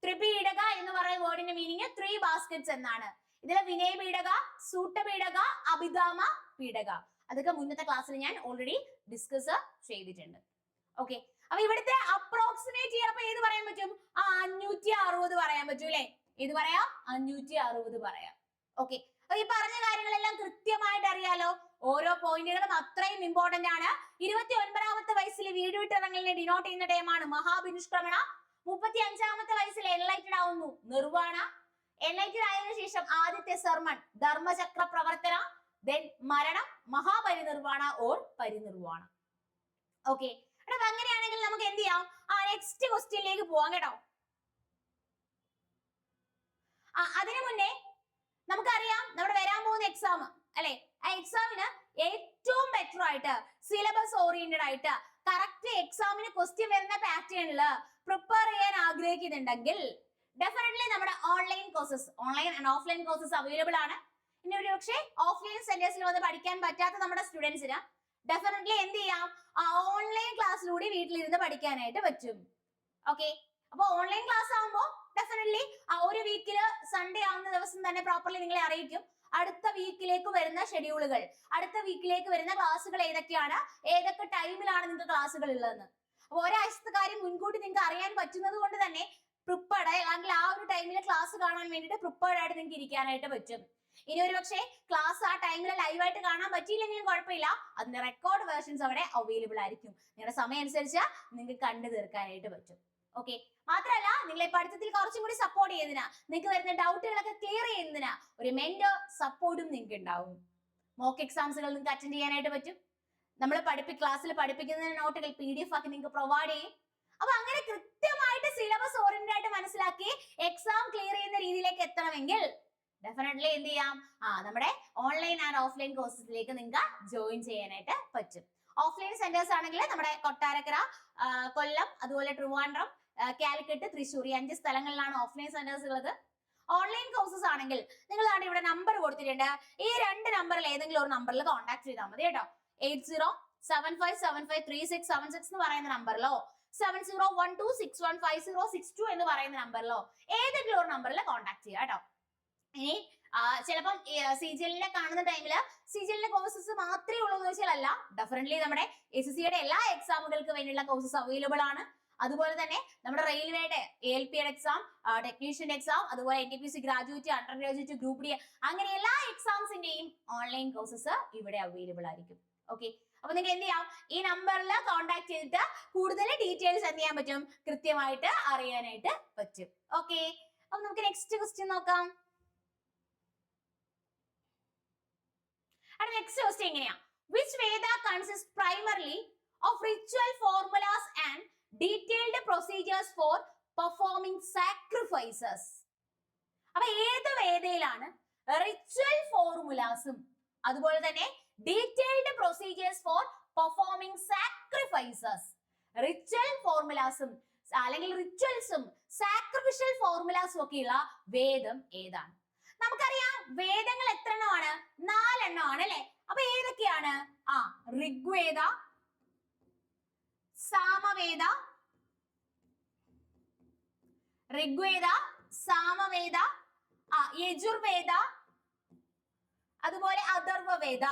ത്രിപീഡക എന്ന് പറയുന്ന വേർഡിന്റെ മീനിങ് 3 baskets എന്നാണ്. ഇതിലെ വിനയ പീഡക, സൂട്ട പീഡക, അഭിധാമ പീഡക അതൊക്കെ മുന്നത്തെ ക്ലാസ്സിൽ ഞാൻ ഓൾറെഡി ഡിസ്കസ് ചെയ്തിട്ടുണ്ട്. ഓക്കെ, അപ്പൊ ഇവിടുത്തെ അപ്രോക്സിമേറ്റ് ചെയ്യുമ്പോ ഏത് പറയാൻ പറ്റും? 560 പറയാൻ പറ്റും അല്ലെ? ഏത് പറയാം? 560 പറയാം. ഓക്കെ, അപ്പൊ ഈ പറഞ്ഞ കാര്യങ്ങളെല്ലാം കൃത്യമായിട്ട് അറിയാലോ. ഓരോ പോയിന്റുകളും അത്രയും ഇമ്പോർട്ടന്റ് ആണ്. 29-ാമത്തെ വയസ്സിൽ വീട് വിട്ടിറങ്ങലിനെ ഡിനോട്ട് ചെയ്യുന്ന ടൈമാണ് മഹാബിനിഷ്ക്രമണ. 35-ാമത്തെ വയസ്സിൽ എൻലൈറ്റഡ് ആവുന്നു നിർവാണ. എൻലൈറ്റഡ് ആയതിനു ശേഷം ആദ്യത്തെ സെർമൺ ധർമ്മചക്ര പ്രവർത്തന. ദെൻ മരണം മഹാപരിനിർവാണ ഓർ പരിനിർവാണ. ഓക്കെ, അപ്പൊ അങ്ങനെയാണെങ്കിൽ നമുക്ക് എന്ത് ചെയ്യാം? നെക്സ്റ്റ് ക്വസ്റ്റ്യനിലേക്ക് പോവാം കേട്ടോ. അതിനു മുന്നേ നമുക്കറിയാം നമ്മുടെ വരാൻ പോകുന്ന എക്സാം അല്ലെ, ആ എക്സാമിന് ഏറ്റവും ബെറ്റർ ആയിട്ട് സിലബസ് ഓറിയന്റഡ് ആയിട്ട് കറക്റ്റ് എക്സാമിന് ക്വസ്റ്റ്യൻ വരുന്ന പാറ്റേണിൽ പ്രിപ്പയർ ചെയ്യാൻ ആഗ്രഹിക്കുന്നുണ്ടെങ്കിൽ ഡെഫിനറ്റ്ലി നമ്മുടെ online courses, online and offline courses available ആണ്. ഇനി ഒരു പക്ഷേ ഓഫ്ലൈൻ സെന്റേഴ്സിൽ വന്ന് പഠിക്കാൻ പറ്റാത്ത നമ്മുടെ സ്റ്റുഡൻസിന് ഡെഫിനറ്റ്ലി എന്ത് ചെയ്യാം? ഓൺലൈൻ ക്ലാസ്സിലൂടെ വീട്ടിലിരുന്ന് പഠിക്കാനായിട്ട് പറ്റും. ഓക്കെ, അപ്പൊ ഓൺലൈൻ ക്ലാസ് ആകുമ്പോൾ ഡെഫിനറ്റ്ലി ഒരു വീക്കില് സൺഡേ ആവുന്ന ദിവസം തന്നെ പ്രോപ്പർലി നിങ്ങളെ അറിയിക്കും അടുത്ത വീക്കിലേക്ക് വരുന്ന ഷെഡ്യൂളുകൾ, അടുത്ത വീക്കിലേക്ക് വരുന്ന ക്ലാസ്സുകൾ ഏതൊക്കെയാണ്, ഏതൊക്കെ ടൈമിലാണ് നിങ്ങൾക്ക് ക്ലാസ്സുകൾ ഉള്ളതെന്ന്. അപ്പൊ ഒരാഴ്ചത്തെ കാര്യം മുൻകൂട്ടി നിങ്ങൾക്ക് അറിയാൻ പറ്റുന്നത് കൊണ്ട് തന്നെ പ്രിപ്പയർഡ് അല്ലെങ്കിൽ ആ ഒരു ടൈമിൽ ക്ലാസ് കാണാൻ വേണ്ടിയിട്ട് പ്രിപ്പയർഡ് ആയിട്ട് നിങ്ങൾക്ക് ഇരിക്കാനായിട്ട് പറ്റും. ഇനി ഒരു പക്ഷേ ക്ലാസ് ആ ടൈമിൽ ലൈവായിട്ട് കാണാൻ പറ്റിയില്ലെങ്കിലും കുഴപ്പമില്ല, അതിന്റെ റെക്കോർഡ് വേർഷൻസ് അവിടെ അവൈലബിൾ ആയിരിക്കും. നിങ്ങളുടെ സമയം അനുസരിച്ച് നിങ്ങൾക്ക് കണ്ടു തീർക്കാനായിട്ട് പറ്റും. ഓക്കെ, മാത്രമല്ല നിങ്ങളെ പഠിത്തത്തിൽ കുറച്ചും കൂടി സപ്പോർട്ട് ചെയ്യുന്നതിനാ, നിങ്ങൾക്ക് വരുന്ന ഡൗട്ടുകളൊക്കെ ക്ലിയർ ചെയ്യുന്നതിനാ ഒരു മെന്റർ സപ്പോർട്ടും നിങ്ങൾക്ക് ഉണ്ടാവും. മോക്ക് എക്സാംസുകൾ നിങ്ങൾക്ക് അറ്റൻഡ് ചെയ്യാനായിട്ട് പറ്റും. നമ്മൾ ക്ലാസ്സിൽ പഠിപ്പിക്കുന്ന നോട്ടുകൾ PDF ആക്കി നിങ്ങൾക്ക് പ്രൊവൈഡ് ചെയ്യും. അപ്പൊ അങ്ങനെ കൃത്യമായിട്ട് സിലബസ് ഓറിയന്റഡ് ആയിട്ട് മനസ്സിലാക്കി എക്സാം ക്ലിയർ ചെയ്യുന്ന രീതിയിലേക്ക് എത്തണമെങ്കിൽ ഡെഫിനറ്റ്ലി എന്ത് ചെയ്യാം? നമ്മുടെ ഓൺലൈൻ ആൻഡ് ഓഫ്ലൈൻ കോഴ്സസിലേക്ക് നിങ്ങൾക്ക് ജോയിൻ ചെയ്യാനായിട്ട് പറ്റും. ഓഫ്ലൈൻ സെന്റേഴ്സ് ആണെങ്കിൽ നമ്മുടെ കൊട്ടാരക്കര, കൊല്ലം, അതുപോലെ ട്രിവാൻഡ്രം, കാലിക്കറ്റ്, തൃശ്ശൂർ ഈ 5 സ്ഥലങ്ങളിലാണ് ഓഫ്ലൈൻ സെന്റേഴ്സ് ഉള്ളത്. ഓൺലൈൻ കോഴ്സസ് ആണെങ്കിൽ നിങ്ങൾ ഇവിടെ നമ്പർ കൊടുത്തിട്ടുണ്ട്. ഈ 2 നമ്പറിൽ ഏതെങ്കിലും ഒരു നമ്പറിൽ കോൺടാക്ട് ചെയ്താൽ മതി കേട്ടോ. 8075753676 എന്ന് പറയുന്ന നമ്പറിലോ 7012615062 എന്ന് പറയുന്ന നമ്പറിലോ ഏതെങ്കിലും ഒരു നമ്പറിൽ കോൺടാക്ട് ചെയ്യാം കേട്ടോ. ഇനി ചിലപ്പം CGL-നെ കാണുന്ന ടൈമില് CGL-ന്റെ കോഴ്സസ് മാത്രമേ ഉള്ളൂ എന്ന് വെച്ചാൽ അല്ല, ഡെഫിനറ്റ്ലി നമ്മുടെ SSC-യുടെ എല്ലാ എക്സാമുകൾക്ക് വേണ്ടിയുള്ള കോഴ്സസ് അവൈലബിൾ ആണ്. അതുപോലെ തന്നെ നമ്മുടെ റെയിൽവേയുടെ ALP-യുടെ എക്സാം, ടെക്നീഷ്യന്റെ എക്സാം, അതുപോലെ NTPC graduate, under graduate, group D അങ്ങനെ എല്ലാ എക്സാംസിന്റെയും ഓൺലൈൻ കോഴ്സസ് ഇവിടെ അവൈലബിൾ ആയിരിക്കും. ഓക്കെ, അപ്പൊ നിങ്ങൾക്ക് എന്ത് ചെയ്യാം? ഈ നമ്പറിൽ കോൺടാക്ട് ചെയ്തിട്ട് കൂടുതൽ ഡീറ്റെയിൽസ് എന്ത് ചെയ്യാൻ പറ്റും? കൃത്യമായിട്ട് അറിയാനായിട്ട് പറ്റും. ഓക്കെ, അപ്പൊ നമുക്ക് നെക്സ്റ്റ് ക്വസ്റ്റ്യൻ നോക്കാം. നെക്സ്റ്റ് ക്വസ്റ്റ്യൻ എങ്ങനെയാ? Which Veda consists primarily of ritual formulas and detailed procedures for performing sacrifices? അപ്പൊ ഏത് വേദയിലാണ് റിച്വൽ ഫോർമുലാസും അതുപോലെ തന്നെ detailed procedures for performing sacrifices? Ritual ഫോർമുലാസും അല്ലെങ്കിൽ റിച്വൽസും സാക്രിഫിഷ്യൽ ഫോർമുലാസും ഒക്കെയുള്ള വേദം ഏതാണ്? നമുക്കറിയാം വേദങ്ങൾ എത്ര എണ്ണമാണ്? 4 എണ്ണമാണ് അല്ലെ? അപ്പൊ ഏതൊക്കെയാണ്? ഋഗ്വേദ, സാമവേദ, യജുർവേദ, അതുപോലെ അഥർവവേദ.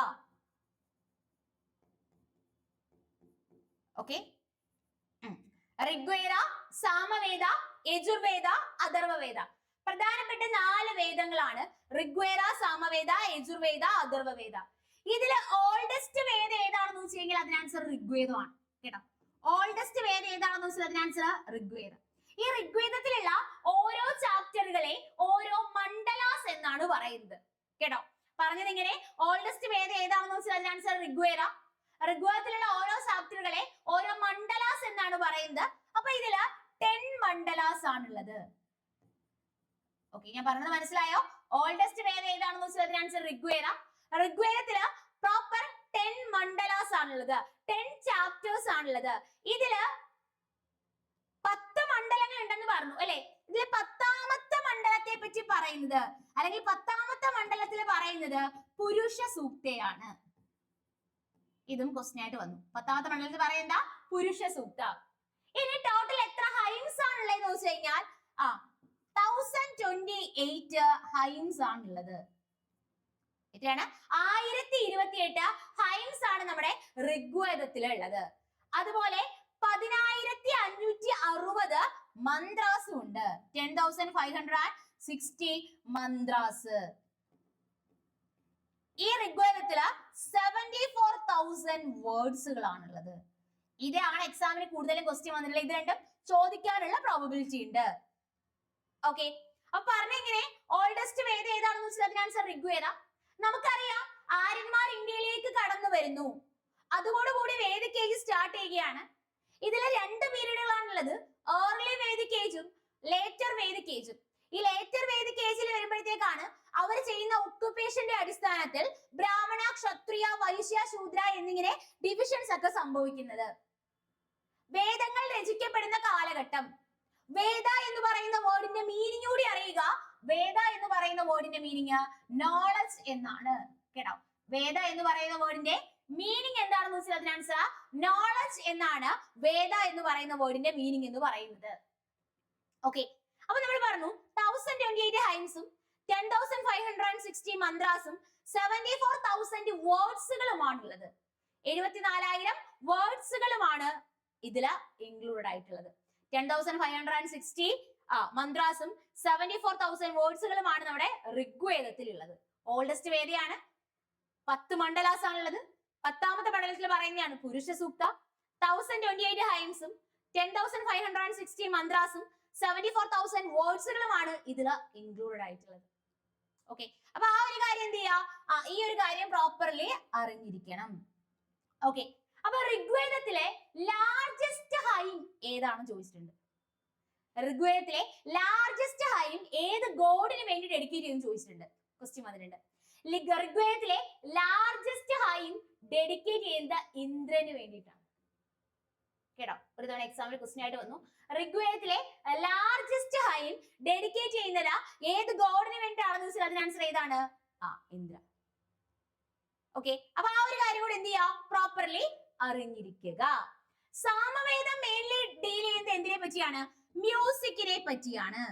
ഓക്കെ, ഋഗ്വേദ, സാമവേദ, യജുർവേദ, അഥർവവേദ. പ്രധാനപ്പെട്ട 4 വേദങ്ങളാണ് ഋഗ്വേദ, സാമവേദ, യജുർവേദ, അഥർവവേദ. ഇതിൽ ഓൾഡസ്റ്റ് വേദം ഏതാണെന്ന് വെച്ച് കഴിഞ്ഞാൽ അതിന് ആൻസർ ഋഗ്വേദമാണ് കേട്ടോ. ഓൾഡസ്റ്റ് വേദം ഏതാണെന്ന് വെച്ചാൽ അതിന് ആൻസർ ഋഗ്വേദം. ഈ ഋഗ്വേദത്തിലുള്ള ഓരോ ചാപ്റ്ററുകളെ ഓരോ മണ്ഡലാസ് എന്നാണ് പറയുന്നത് കേട്ടോ. പറഞ്ഞത് ഇങ്ങനെ, ഓൾഡസ്റ്റ് വേദം ഏതാണെന്ന് വെച്ചാൽ അതിന് ആൻസർ ഋഗ്വേദ. ഋഗ്വേദത്തിലുള്ള ഓരോ ചാപ്റ്ററുകളെ ഓരോ മണ്ഡലാസ് എന്നാണ് പറയുന്നത്. അപ്പൊ ഇതില് 10 മണ്ഡലാസ് ആണുള്ളത്. ഓക്കെ, ഞാൻ പറഞ്ഞത് മനസ്സിലായോ? ഓൾഡസ്റ്റ് വേദം ഏതാണെന്ന് വെച്ചാൽ അതിന് ആൻസർ ഋഗ്വേദ. ഋഗ്വേദത്തില് പ്രോപ്പർ 10 മണ്ഡലാസ് ആണുള്ളത്, 10 ചാപ്റ്റേഴ്സ് ആണുള്ളത്. ഇതില് 10 മണ്ഡലങ്ങൾ ഉണ്ടെന്ന് പറഞ്ഞു അല്ലെ. ഇതിൽ 10ാമത്തെ മണ്ഡലത്തെ പറ്റി പറയുന്നത്, അല്ലെങ്കിൽ 10ാമത്തെ മണ്ഡലത്തിൽ പറയുന്നത് പുരുഷ സൂക്തയാണ്. ഇതും ക്വസ്റ്റ്യൻ ആയിട്ട് വന്നു. 10ാമത്തെ മണ്ഡലത്തിൽ പറയുന്ന പുരുഷ സൂക്ത. ഇനി ടോട്ടൽ എത്ര ഹൈംസ് ആണുള്ളതെന്ന് വെച്ച് കഴിഞ്ഞാൽ 1028 ഹൈംസ് ആണുള്ളത്. എത്രയാണ്? 1028 ഹൈംസ് ആണ് നമ്മുടെ ഋഗ്വേദത്തിലുള്ളത്. അതുപോലെ 10560 മന്ത്രാസും ഉണ്ട്. 10,560 മന്ത്രാസ്. ഈ ഋഗ്വേദത്തില് 74,000 വേർഡ്സുകളാണുള്ളത്. ഇതാണ് എക്സാമിന് കൂടുതലും ക്വസ്റ്റ്യൻ വന്നിട്ടുള്ളത്. ഇത് രണ്ടും ചോദിക്കാനുള്ള പ്രോബബിലിറ്റി ഉണ്ട്. ഓക്കെ, അപ്പൊ പറഞ്ഞെങ്ങനെ ഓൾഡസ്റ്റ് വേദം ഏതാണെന്ന് വെച്ചാൽ അതിന് ആൻസർ ഋഗ്വേദ. നമുക്കറിയാം ആര്യന്മാർ ഇന്ത്യയിലേക്ക് കടന്നു വരുന്നു, അതോടുകൂടി വേദിക് ഏജ് സ്റ്റാർട്ട് ചെയ്യുകയാണ്. ഇതിൽ 2 പീരീഡുകളാണുള്ളത്, ഏർലി വേദിക് ഏജും ലേറ്റർ വേദിക് ഏജും. ഈ ലേറ്റർ വേദിക് ഏജിൽ വരുമ്പോഴത്തേക്കാണ് അവർ ചെയ്യുന്ന ഒക്കുപേഷന്റെ അടിസ്ഥാനത്തിൽ ബ്രാഹ്മണ, ക്ഷത്രിയ, വൈശ്യ, ശൂദ്ര എന്നിങ്ങനെ ഡിവിഷൻസ് ഒക്കെ സംഭവിക്കുന്നത്. വേദങ്ങൾ രചിക്കപ്പെടുന്ന കാലഘട്ടം. വേദ എന്ന് പറയുന്ന വേർഡിന്റെ മീനിങ് കൂടി അറിയുക. വേദ എന്ന് പറയുന്ന വേർഡിന്റെ മീനിങ് നോളജ് എന്നാണ് കേട്ടോ. വേദ എന്ന് പറയുന്ന വേർഡിന്റെ മീനിങ് എന്താണെന്ന് വെച്ചാൽ അതിന് ആൻസർ നോളജ് എന്നാണ് വേദ എന്ന് പറയുന്ന വേർഡിന്റെ മീനിങ് എന്ന് പറയുന്നത്. ഓക്കെ, അപ്പൊ നമ്മൾ പറഞ്ഞു 1028 ഹൈംസും 10,560 മന്ത്രാസും 74,000 വേർഡ്സുകളുമാണുള്ളത്. 74,000 വേർഡ്സുകളുമാണ് ഇതില് ഇൻക്ലൂഡഡ് ആയിട്ടുള്ളത്. 10,560 മന്ത്രാസും 74,000 വേർഡ്സുകളുമാണ് നമ്മുടെ ഋഗ്വേദത്തിലുള്ളത്. ഓൾഡസ്റ്റ് വേദയാണ്. 10 മണ്ഡലാസ് ആണുള്ളത്. 10ാമത്തെ മണ്ഡലത്തിൽ പറയുന്നതാണ് പുരുഷ സൂക്ത. 1028 ഹൈംസും 10,560 മന്ത്രാസും 74,000 വേർഡ്സുകളുമാണ് ഇതില് ഇൻക്ലൂഡഡ് ആയിട്ടുള്ളത്. ഓക്കെ, അപ്പൊ ആ ഒരു കാര്യം എന്ത് ചെയ്യാ, ഈ ഒരു കാര്യം പ്രോപ്പർലി അറിഞ്ഞിരിക്കണം. ഓക്കെ, അപ്പൊ ഋഗ്വേദത്തിലെ ലാർജസ്റ്റ് ഹൈം ഏതാണെന്ന് ചോദിച്ചിട്ടുണ്ട്. ഋഗ്വേദത്തിലെ ലാർജസ്റ്റ് ഹൈം ഏത് ഗോഡിന് വേണ്ടി ഡെഡിക്കേറ്റ് ചെയ്യുന്നു ചോദിച്ചിട്ടുണ്ട്. ക്വസ്റ്റ്യൻ വന്നിട്ടുണ്ട്. ഋഗ്വേദത്തിലെ ലാർജസ്റ്റ് ഹൈം ഡെഡിക്കേറ്റ് ചെയ്യുന്നത് ഇന്ദ്രന് വേണ്ടിയിട്ടാണ് കേട്ടോ. ഒരു തവണ എക്സാമിൽ ക്വസ്റ്റ്യൻ ആയിട്ട് വന്നു. ഋഗ്വേദത്തിലെ ലാർജസ്റ്റ് ഹൈം ഡെഡിക്കേറ്റ് ചെയ്യുന്നത് ഏത് ഗോഡിന് വേണ്ടിയിട്ടാണെന്ന് വെച്ചാൽ അതിന് ആൻസർ ഏതാണ്? ഇന്ദ്ര. ഓക്കെ, അപ്പൊ ആ ഒരു കാര്യം കൂടി എന്ത് ചെയ്യാം, പ്രോപ്പർലി അറിഞ്ഞിരിക്കുക. സാമവേദം മെയിൻലി ഡീൽ ചെയ്യുന്നത് എന്തിനെ പറ്റിയാണ്? മ്യൂസിക്കിനെ പറ്റിയാണ്.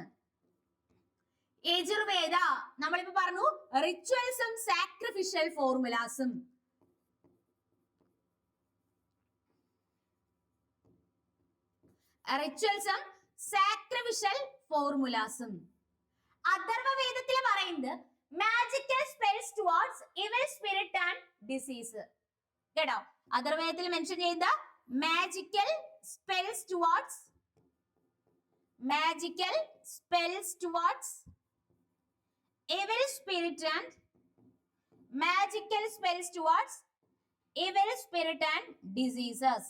യജുർവേദ നമ്മളിപ്പോ പറഞ്ഞു റിച്വൽസും സാക്രിഫിഷ്യൽ ഫോർമുലാസും. റിച്വൽസും സാക്രിഫിഷ്യൽ ഫോർമുലാസും. അഥർവവേദത്തിൽ പറയുന്നത് magical spells towards ഇവിൽ spirit and disease കേട്ടോ. അഥർവവേദത്തിൽ മെൻഷൻ ചെയ്ത magical spells towards evil spirit and magical spells towards evil spirit and diseases.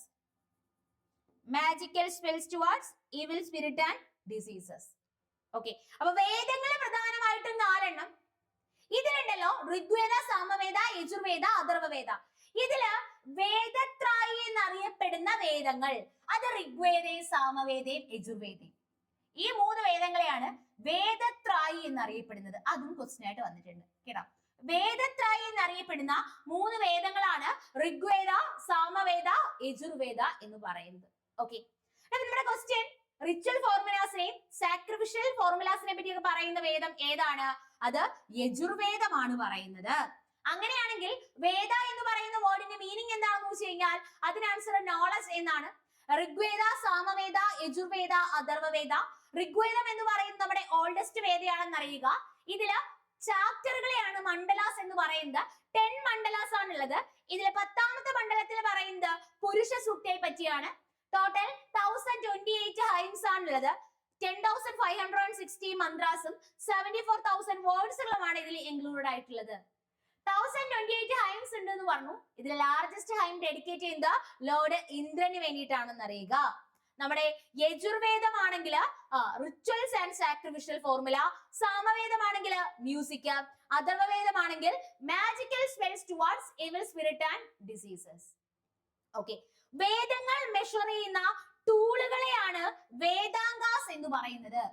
Magical spells towards evil spirit and diseases. Okay, അപ്പൊ വേദങ്ങൾ പ്രധാനമായിട്ടും 4 എണ്ണം. ഇതിലുണ്ടല്ലോ ഋഗ്വേദ, സാമവേദ, യജുർവേദ, അഥർവവേദ. ഇതില് വേദത്രായി എന്നറിയപ്പെടുന്ന വേദങ്ങൾ അത് ഋഗ്വേദയും സാമവേദയും യജുർവേദയും. ഈ 3 വേദങ്ങളെയാണ് വേദത്രായി എന്നറിയപ്പെടുന്നത്. അതും ക്വസ്റ്റ്യൻ ആയിട്ട് വന്നിട്ടുണ്ട് കേട്ടോ. വേദത്രായി എന്നറിയപ്പെടുന്ന 3 വേദങ്ങളാണ് ഋഗ്വേദ, സാമവേദ, യജുർവേദ എന്ന് പറയുന്നത്. ഓക്കെ, നമ്മുടെ ക്വസ്റ്റ്യൻ റിച്വൽ ഫോർമുലാസിനെയും സാക്രിഫിഷ്യൽ ഫോർമുലാസിനെ പറ്റിയൊക്കെ പറയുന്ന വേദം ഏതാണ്? അത് യജുർവേദമാണ് പറയുന്നത്. അങ്ങനെയാണെങ്കിൽ വേദ എന്ന് പറയുന്ന വേർഡിന്റെ മീനിങ് എന്താണെന്ന് വെച്ച് കഴിഞ്ഞാൽ അതിന് ആൻസർ നോളജ് എന്നാണ്. ഋഗ്വേദ, സാമവേദ, യജുർവേദ, അഥർവവേദ. ഋഗ്വേദം എന്ന് പറയുന്നത് നമ്മുടെ ഓൾഡസ്റ്റ് വേദയാണെന്ന് അറിയുക. ഇതില് ചാപ്റ്ററുകളെയാണ് മണ്ഡലാസ് എന്ന് പറയുന്നത്. 10 മണ്ഡലാസ് ആണുള്ളത്. ഇതിൽ 10ാമത്തെ മണ്ഡലത്തിൽ പറയുന്നത് പുരുഷ സൂക്തയെ പറ്റിയാണ്. ടോട്ടൽ 1028 ഹൈംസ് ആണുള്ളത്. 10,560 മന്ത്രാസും 74,000 വേർഡ്സുകളുമാണ് ഇതിൽ ഇൻക്ലൂഡഡ് ആയിട്ടുള്ളത്. 1028 ഹൈംസ് ഉണ്ട് എന്ന് പറഞ്ഞു. ഇതിൽ ലാർജസ്റ്റ് ഹൈം ഡെഡിക്കേറ്റ് ചെയ്യുന്നത് ലോർഡ് ഇന്ദ്രന് വേണ്ടിയിട്ടാണെന്ന് അറിയുക. നമ്മുടെ യജുർവേദമാണെങ്കിൽ റിച്വൽസ് ആൻഡ് സാക്രിഫിഷ്യൽ ഫോർമുല, സാമവേദമാണെങ്കിൽ മ്യൂസിക്, അഥർവവേദമാണെങ്കിൽ magical spells towards evil spirit and diseases. Okay, വേദങ്ങൾ മെഷർ ചെയ്യുന്ന ടൂളുകളെയാണ് വേദാംഗാസ് എന്ന് പറയുന്നത്.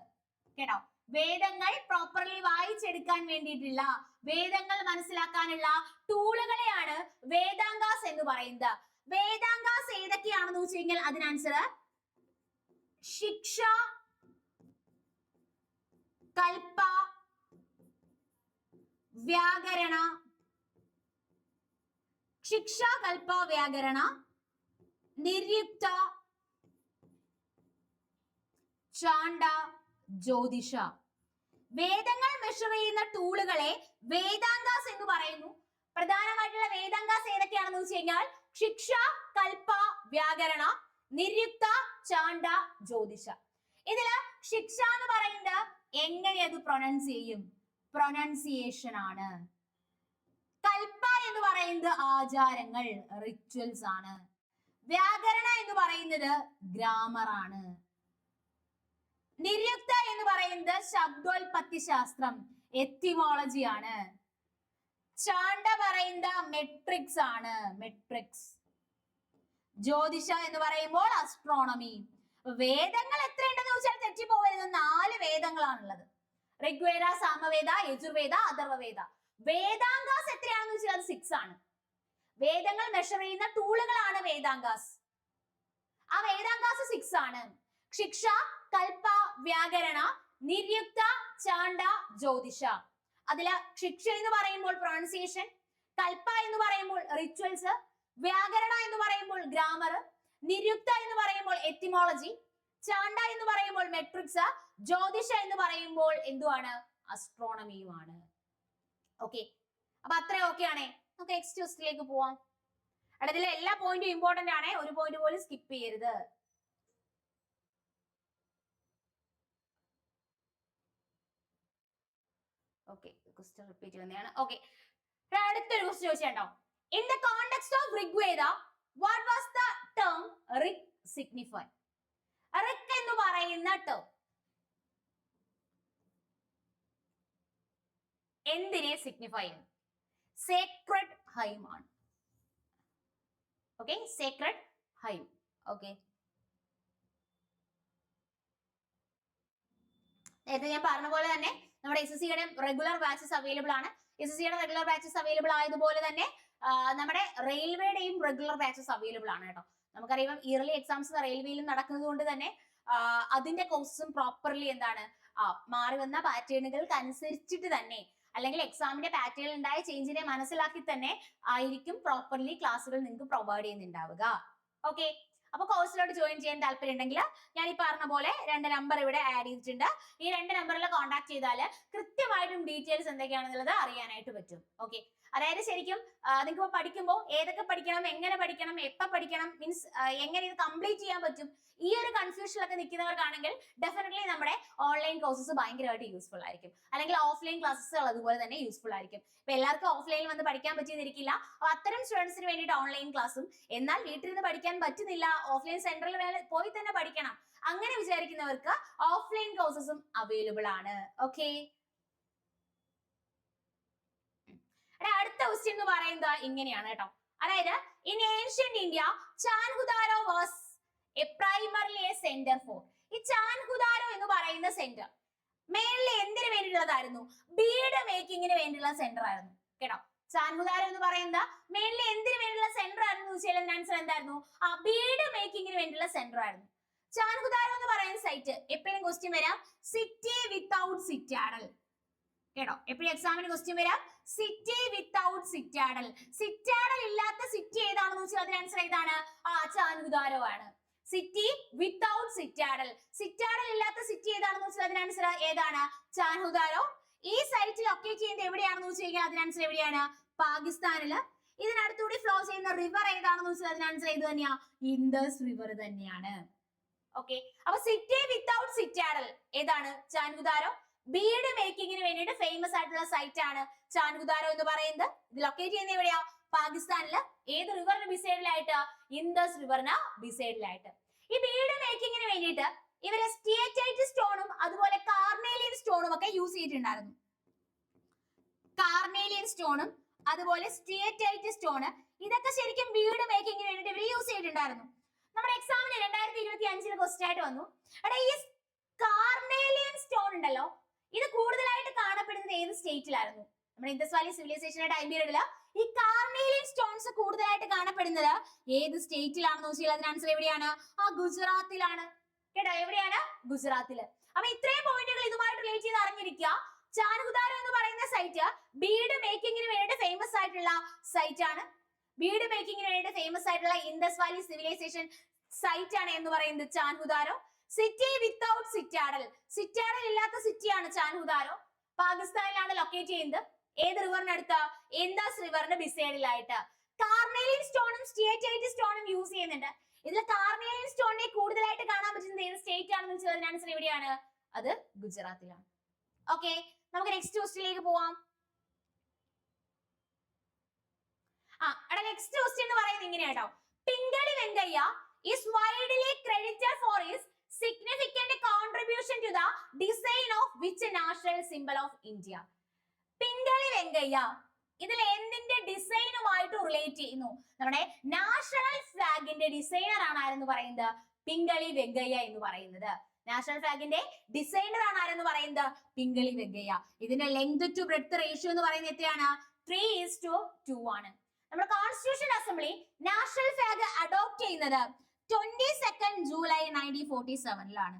കേട്ടോ, വേദങ്ങൾ പ്രോപ്പർലി വായിച്ചെടുക്കാൻ വേണ്ടിയിട്ടുള്ള, വേദങ്ങൾ മനസ്സിലാക്കാനുള്ള ടൂളുകളെയാണ് വേദാംഗാസ് എന്ന് പറയുന്നത്. വേദാംഗാസ് ഏതൊക്കെയാണെന്ന് വെച്ച് കഴിഞ്ഞാൽ അതിന് ആൻസർ ശിക്ഷ, കൽപ്പ, വ്യാകരണ, ശിക്ഷ, കൽപ്പ, വ്യാകരണ, നിര്യുക്ത, ചാണ്ട, ജ്യോതിഷ. വേദങ്ങൾ മെഷർ ചെയ്യുന്ന ടൂളുകളെ വേദാംഗാസ് എന്ന് പറയുന്നു. പ്രധാനമായിട്ടുള്ള വേദാംഗാസ് ഏതൊക്കെയാണെന്ന് വെച്ച് കഴിഞ്ഞാൽ ശിക്ഷ, കൽപ്പ, വ്യാകരണ, നിര്യുക്ത, ചാണ്ട, ജ്യോതിഷ. ഇതില് ശിക്ഷ എന്ന് പറയുന്നത് എങ്ങനെ അത് പ്രൊനൗൺസ് ചെയ്യും? പ്രൊനൗൺസിയേഷൻ ആണ്. കൽപ്പ എന്ന് പറയുന്നത് ആചാരങ്ങൾ, റിച്വൽസ് ആണ്. വ്യാകരണ എന്ന് പറയുന്നത് ഗ്രാമർ ആണ്. നിര്യുക്ത എന്ന് പറയുന്നത് ശബ്ദോൽപത്തി ശാസ്ത്രം, എത്തിമോളജി ആണ്. ചാണ്ട പറയുന്നത് മെട്രിക്സ് ആണ്, മെട്രിക്സ്. ജ്യോതിഷ എന്ന് പറയുമ്പോൾ അസ്ട്രോണമി. വേദങ്ങൾ എത്രയുണ്ടെന്ന് ചോദിച്ചാൽ തെറ്റിപ്പോകരുത്. 4 വേദങ്ങളാണുള്ളത്. ഋഗ്വേദ, സാമവേദ, യജുർവേദ, അഥർവവേദ. വേദാംഗാസ് എത്രയാണെന്ന് വെച്ചാൽ അത് 6 ആണ്. വേദങ്ങൾ മെഷർ ചെയ്യുന്ന ടൂളുകളാണ് വേദാംഗാസ്. ആ വേദാംഗാസ് 6 ആണ്. ശിക്ഷ, കൽപ്പ, വ്യാകരണ, നിര്യുക്ത, ചാണ്ട, ജ്യോതിഷ. അതില് ശിക്ഷ എന്ന് പറയുമ്പോൾ പ്രൊനൗൺസിയേഷൻ, കൽപ്പ എന്ന് പറയുമ്പോൾ റിച്വൽസ്, വ്യാകരണ എന്ന് പറയുമ്പോൾ ഗ്രാമർ, നിര്യുക്ത എന്ന് പറയുമ്പോൾ എത്തിമോളജി, ചാണ്ട എന്ന് പറയുമ്പോൾ മെട്രിക്സ്, ജ്യോതിഷ എന്ന് പറയുമ്പോൾ എന്തുവാണ്? അസ്ട്രോണമിയുമാണ്. ഓക്കെ, അപ്പൊ അത്രയും ഓക്കെ ആണേ. നമുക്ക് നെക്സ്റ്റ് ക്വസ്റ്റിലേക്ക് പോവാം. അതിലെ എല്ലാ പോയിന്റും ഇമ്പോർട്ടന്റ് ആണ്, ഒരു പോയിന്റ് പോലും സ്കിപ്പ് ചെയ്യരുത്. ഓക്കെ, ക്വസ്റ്റ്യൻ റിപ്പീറ്റ് ചെയ്യുന്നതാണ്. ഓക്കെ, അടുത്തൊരു question ചോദിച്ചാണ്ടോ. In the context of Rigveda, what was the term Rig signify? Rig എന്ന് പറയുന്ന term എന്തിനെ സിഗ്നിഫൈ ചെയ്യുന്നു? സേക്രഡ് ഹൈം ആണ്. Okay, Sacred Haim. ഓക്കെ, നേരത്തെ ഞാൻ പറഞ്ഞ പോലെ തന്നെ നമ്മുടെ SSCയുടെ റെഗുലർ ബാച്ചസ് അവൈലബിൾ ആണ്. SSCയുടെ റെഗുലർ ബാച്ചസ് അവൈലബിൾ ആയതുപോലെ തന്നെ നമ്മുടെ റെയിൽവേയുടെയും റെഗുലർ ബാച്ചസ് അവൈലബിൾ ആണ് കേട്ടോ. നമുക്കറിയാം ഇയർലി എക്സാംസ് റെയിൽവേയിലും നടക്കുന്നത് കൊണ്ട് തന്നെ അതിന്റെ കോഴ്സും പ്രോപ്പർലി എന്താണ് മാറി വന്ന പാറ്റേണുകൾക്ക് അനുസരിച്ചിട്ട് തന്നെ, അല്ലെങ്കിൽ എക്സാമിന്റെ പാറ്റേണിൽ ഉണ്ടായ ചേഞ്ചിനെ മനസ്സിലാക്കി തന്നെ ആയിരിക്കും പ്രോപ്പർലി ക്ലാസ്സുകൾ നിങ്ങൾക്ക് പ്രൊവൈഡ് ചെയ്യുന്നുണ്ടാവുക. ഓക്കെ, അപ്പൊ കോഴ്സിലോട്ട് ജോയിൻ ചെയ്യാൻ താല്പര്യം ഉണ്ടെങ്കിൽ ഞാൻ ഈ പറഞ്ഞ പോലെ 2 നമ്പർ ഇവിടെ ആഡ് ചെയ്തിട്ടുണ്ട്. ഈ 2 നമ്പറിൽ കോൺടാക്ട് ചെയ്താൽ കൃത്യമായിട്ടും ഡീറ്റെയിൽസ് എന്തൊക്കെയാണെന്നുള്ളത് അറിയാനായിട്ട് പറ്റും. ഓക്കെ, അതായത് ശരിക്കും നിങ്ങൾക്ക് പഠിക്കുമ്പോൾ ഏതൊക്കെ പഠിക്കണം, എങ്ങനെ പഠിക്കണം, എപ്പോൾ പഠിക്കണം, മീൻസ് എങ്ങനെ ഇത് കംപ്ലീറ്റ് ചെയ്യാൻ പറ്റും, ഈ ഒരു കൺഫ്യൂഷനിലൊക്കെ നിൽക്കുന്നവർക്കാണെങ്കിൽ ഡെഫിനറ്റ്ലി നമ്മുടെ ഓൺലൈൻ കോഴ്സസ് ഭയങ്കരമായിട്ട് യൂസ്ഫുൾ ആയിരിക്കും. അല്ലെങ്കിൽ ഓഫ്ലൈൻ ക്ലാസ്സുകൾ അതുപോലെ തന്നെ യൂസ്ഫുൾ ആയിരിക്കും. ഇപ്പൊ എല്ലാവർക്കും ഓഫ്ലൈനിൽ വന്ന് പഠിക്കാൻ പറ്റിയെന്നിരിക്കില്ല. അപ്പൊ അത്തരം സ്റ്റുഡൻസിന് വേണ്ടിയിട്ട് ഓൺലൈൻ ക്ലാസ്സും, എന്നാൽ വീട്ടിൽ നിന്ന് പഠിക്കാൻ പറ്റുന്നില്ല, ഓഫ്ലൈൻ സെന്ററിൽ പോയി തന്നെ പഠിക്കണം, അങ്ങനെ വിചാരിക്കുന്നവർക്ക് ഓഫ്ലൈൻ കോഴ്സസും അവൈലബിൾ ആണ്. ഓക്കെ, അടുത്ത ക്വസ്റ്റ്യൻ എന്ന് പറയുന്നത് ഇങ്ങനെയാണ് കേട്ടോ. അതായത് in ancient India Chanhudaro was A primarily A centre for. ഈ ചാൻഹുദാരോ എന്ന് പറയുന്ന സെന്റർ മെയിൻലി എന്തിനു വേണ്ടിയിട്ടുള്ളതായിരുന്നു? ബീഡ് മേക്കിങ്ങിന് വേണ്ടിയുള്ള സെന്റർ ആയിരുന്നു കേട്ടോ. ചാൻഹുദാരോ എന്ന് പറയുന്നത് മെയിൻലി എന്തിനു വേണ്ടിയുള്ള സെന്റർ ആയിരുന്നു ചോദിച്ചാൽ ആൻസർ എന്തായിരുന്നു? ബീഡ് മേക്കിങ്ങിന് വേണ്ടിയുള്ള സെന്റർ ആയിരുന്നു. ചാൻഹുദാരോ എന്ന് പറയുന്ന സൈറ്റ് എപ്പോഴും ക്വസ്റ്റ്യൻ വരാം സിറ്റി വിത്തൗട്ട് സിറ്റാഡൽ കേട്ടോ. എപ്പോഴും എക്സാമിന് ക്വസ്റ്റ്യൻ വരാം സിറ്റി വിത്തൗട്ട് സിറ്റാഡൽ. സിറ്റാഡൽ ഇല്ലാത്ത സിറ്റി ഏതാണെന്ന് വെച്ചാൽ അതിന് ആൻസർ ഏതാണ്? ചാൻഹുദാരോ ആണ്. City without citadel. സിറ്റാഡൽ ഇല്ലാത്ത സിറ്റി ഏതാണെന്ന് വെച്ചാൽ അതിന് ആൻസർ ഏതാണ്? ചാൻഹുദാരോ. ഈ സൈറ്റ് ലൊക്കേറ്റ് ചെയ്യുന്നത് എവിടെയാണെന്ന് വെച്ച് കഴിഞ്ഞാൽ അതിന് ആൻസർ എവിടെയാണ്? പാകിസ്ഥാനില്. ഇതിനടുത്തുകൂടി ഫ്ലോ ചെയ്യുന്ന റിവർ ഏതാണെന്ന് വെച്ചാൽ അതിന് ആൻസർ ഏത് തന്നെയാ? ഇൻഡസ് റിവർ തന്നെയാണ്. ഓക്കെ, അപ്പൊ സിറ്റി വിത്തൗട്ട് സിറ്റാഡൽ ഏതാണ്? ചാൻഹുദാരോ. ബീഡ് മേക്കിങ്ങിന് വേണ്ടിയിട്ട് ഫേമസ് ആയിട്ടുള്ള സൈറ്റ് ആണ് ചാൻഹുദാരോ എന്ന് പറയുന്നത്. ഇത് ലൊക്കേറ്റ് ചെയ്യുന്നത് എവിടെയാ? പാകിസ്ഥാനില്. ഏത് റിവറിന് ബിസൈഡിലായിട്ട്? ഇൻഡസ് റിവറിന് ബിസൈഡിലായിട്ട്. ഈ ബീഡ് മേക്കിങ്ങിന് വേണ്ടിയിട്ട് ഇവര് സ്റ്റിയറ്റൈറ്റ് സ്റ്റോണും അതുപോലെ കാർണേലിയൻ സ്റ്റോണും ഒക്കെ യൂസ് ചെയ്തിട്ടുണ്ടായിരുന്നു. കാർണേലിയൻ സ്റ്റോണും അതുപോലെ സ്റ്റിയറ്റൈറ്റ് സ്റ്റോണ് ഇതൊക്കെ ശരിക്കും ബീഡ് മേക്കിങ്ങിന് വേണ്ടിയിട്ട് ഇവർ യൂസ് ചെയ്തിട്ടുണ്ടായിരുന്നു. നമ്മുടെ എക്സാമിന് 2025 ക്വസ്റ്റ്യൻ ആയിട്ട് വന്നു. എടാ, ഈ കാർണേലിയൻ സ്റ്റോൺ ഉണ്ടല്ലോ, ഇത് കൂടുതലായിട്ട് കാണപ്പെടുന്നത് ഏത് സ്റ്റേറ്റിലായിരുന്നു? നമ്മുടെ ഇൻഡസ് വാലി സിവിലൈസേഷന്റെ ടൈം പീരീഡില് ഈ കാർണേലിയൻ സ്റ്റോൺസ് കൂടുതലായിട്ട് കാണപ്പെടുന്നത് ഏത് സ്റ്റേറ്റിലാണെന്ന് വെച്ചാൽ അതിന് ആൻസർ എവിടെയാണ്? ഗുജറാത്തിലാണ്. കേട്ടോ, എവിടെയാണ്? ഗുജറാത്തില്. അപ്പൊ ഇത്രയും പോയിന്റുകൾ ഇതുമായിട്ട് റിലേറ്റ് ചെയ്ത് അറിഞ്ഞിരിക്കുക. ചാൻഹുദാരോ എന്ന് പറയുന്ന സൈറ്റ് ബീഡ് മേക്കിങ്ങിന് വേണ്ടിയിട്ട് ഫേമസ് ആയിട്ടുള്ള സൈറ്റ് ആണ്. ബീഡ് മേക്കിങ്ങിന് വേണ്ടിയിട്ട് ഫേമസ് ആയിട്ടുള്ള ഇൻഡസ് വാലി സിവിലൈസേഷൻ സൈറ്റ് ആണ് എന്ന് പറയുന്നത് Chanhudaro. City without citadel. Citadel ഇല്ലാത്ത സിറ്റിയാണ് ചാൻഹുദാരോ. പാകിസ്ഥാനിലാണ് ലൊക്കേറ്റ് ചെയ്യുന്നത്. ഏത് റിവറിനടുത്ത്? ഇൻഡസ് റിവറിന് ബിസൈഡിലായിട്ട്. കാർണേലിയൻ സ്റ്റോണും സ്റ്റിയറ്റൈറ്റ് സ്റ്റോണും യൂസ് ചെയ്യുന്നുണ്ട്. ഇതിൽ കാർണേലിയൻ സ്റ്റോണിനെ കൂടുതലായിട്ട് കാണാൻ പറ്റുന്നത് ഏത് സ്റ്റേറ്റ് ആണെന്ന് വെച്ചാൽ അതിന് ആൻസർ എവിടെയാണ്? അത് ഗുജറാത്തിലാണ്. ഓക്കെ, നമുക്ക് നെക്സ്റ്റ് ക്വസ്റ്റ്യനിലേക്ക് പോവാം. നെക്സ്റ്റ് ക്വസ്റ്റ്യൻ എന്ന് പറയുന്നത് ഇങ്ങനെയാട്ടോ. Pingali Venkaiah is widely credited for his significant contribution to the design of which national symbol of India? Pingali Venkaiah ഇതിൽ എന്തിന്റെ ഡിസൈനുമായിട്ട് റിലേറ്റ് ചെയ്യുന്നു? നമ്മുടെ നാഷണൽ ഫ്ലാഗിന്റെ ഡിസൈനർ ആണ് ആരെന്ന് പറയുന്നത്? പിംഗളി വെങ്കയ്യ എന്ന് പറയുന്നത്. നാഷണൽ ഫ്ലാഗിന്റെ ഡിസൈനർ ആണ് ആരെന്ന് പറയുന്നത്? പിംഗളി വെങ്കയ്യ. ഇതിന്റെ ലെങ്ത് ടു ബ്രെഡ്ത്ത് റേഷ്യോ എന്ന് പറയുന്നത് എത്രയാണ്? 3:2 ആണ്. നമ്മുടെ constitution assembly national flag adopt ചെയ്യുന്നത് 22 ജൂലൈ 1947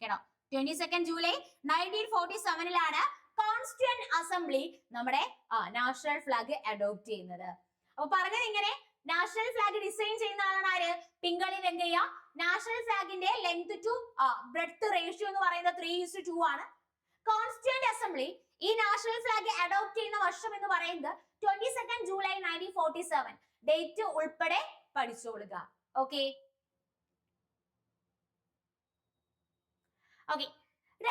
കേട്ടോ. 22 ജൂലൈ 1947 കോൺസ്റ്റിറ്റ്യൂന്റ് അസംബ്ലി നമ്മുടെ നാഷണൽ ഫ്ലാഗ് അഡോപ്റ്റ് ചെയ്യുന്നത്. അപ്പൊ പറഞ്ഞത് ഇങ്ങനെ, നാഷണൽ ഫ്ലാഗ് ഡിസൈൻ ചെയ്യുന്ന ആളാണ് ആര്? പിംഗളി വെങ്കയ്യ. നാഷണൽ ഫ്ലാഗിന്റെ ലെങ്ത് ടു ബ്രെഡ്ത്ത് റേഷ്യോ എന്ന് പറയുന്നത് 3:2 ആണ്. കോൺസ്റ്റിറ്റ്യൂന്റ് അസംബ്ലി ഈ നാഷണൽ ഫ്ലാഗ് അഡോപ്റ്റ് ചെയ്യുന്ന വർഷം എന്ന് പറയുന്നത് 22 ജൂലൈ 1947. ഡേറ്റ് ഉൾപ്പെടെ പഠിച്ചോളുക. ഓക്കെ ഓക്കെ,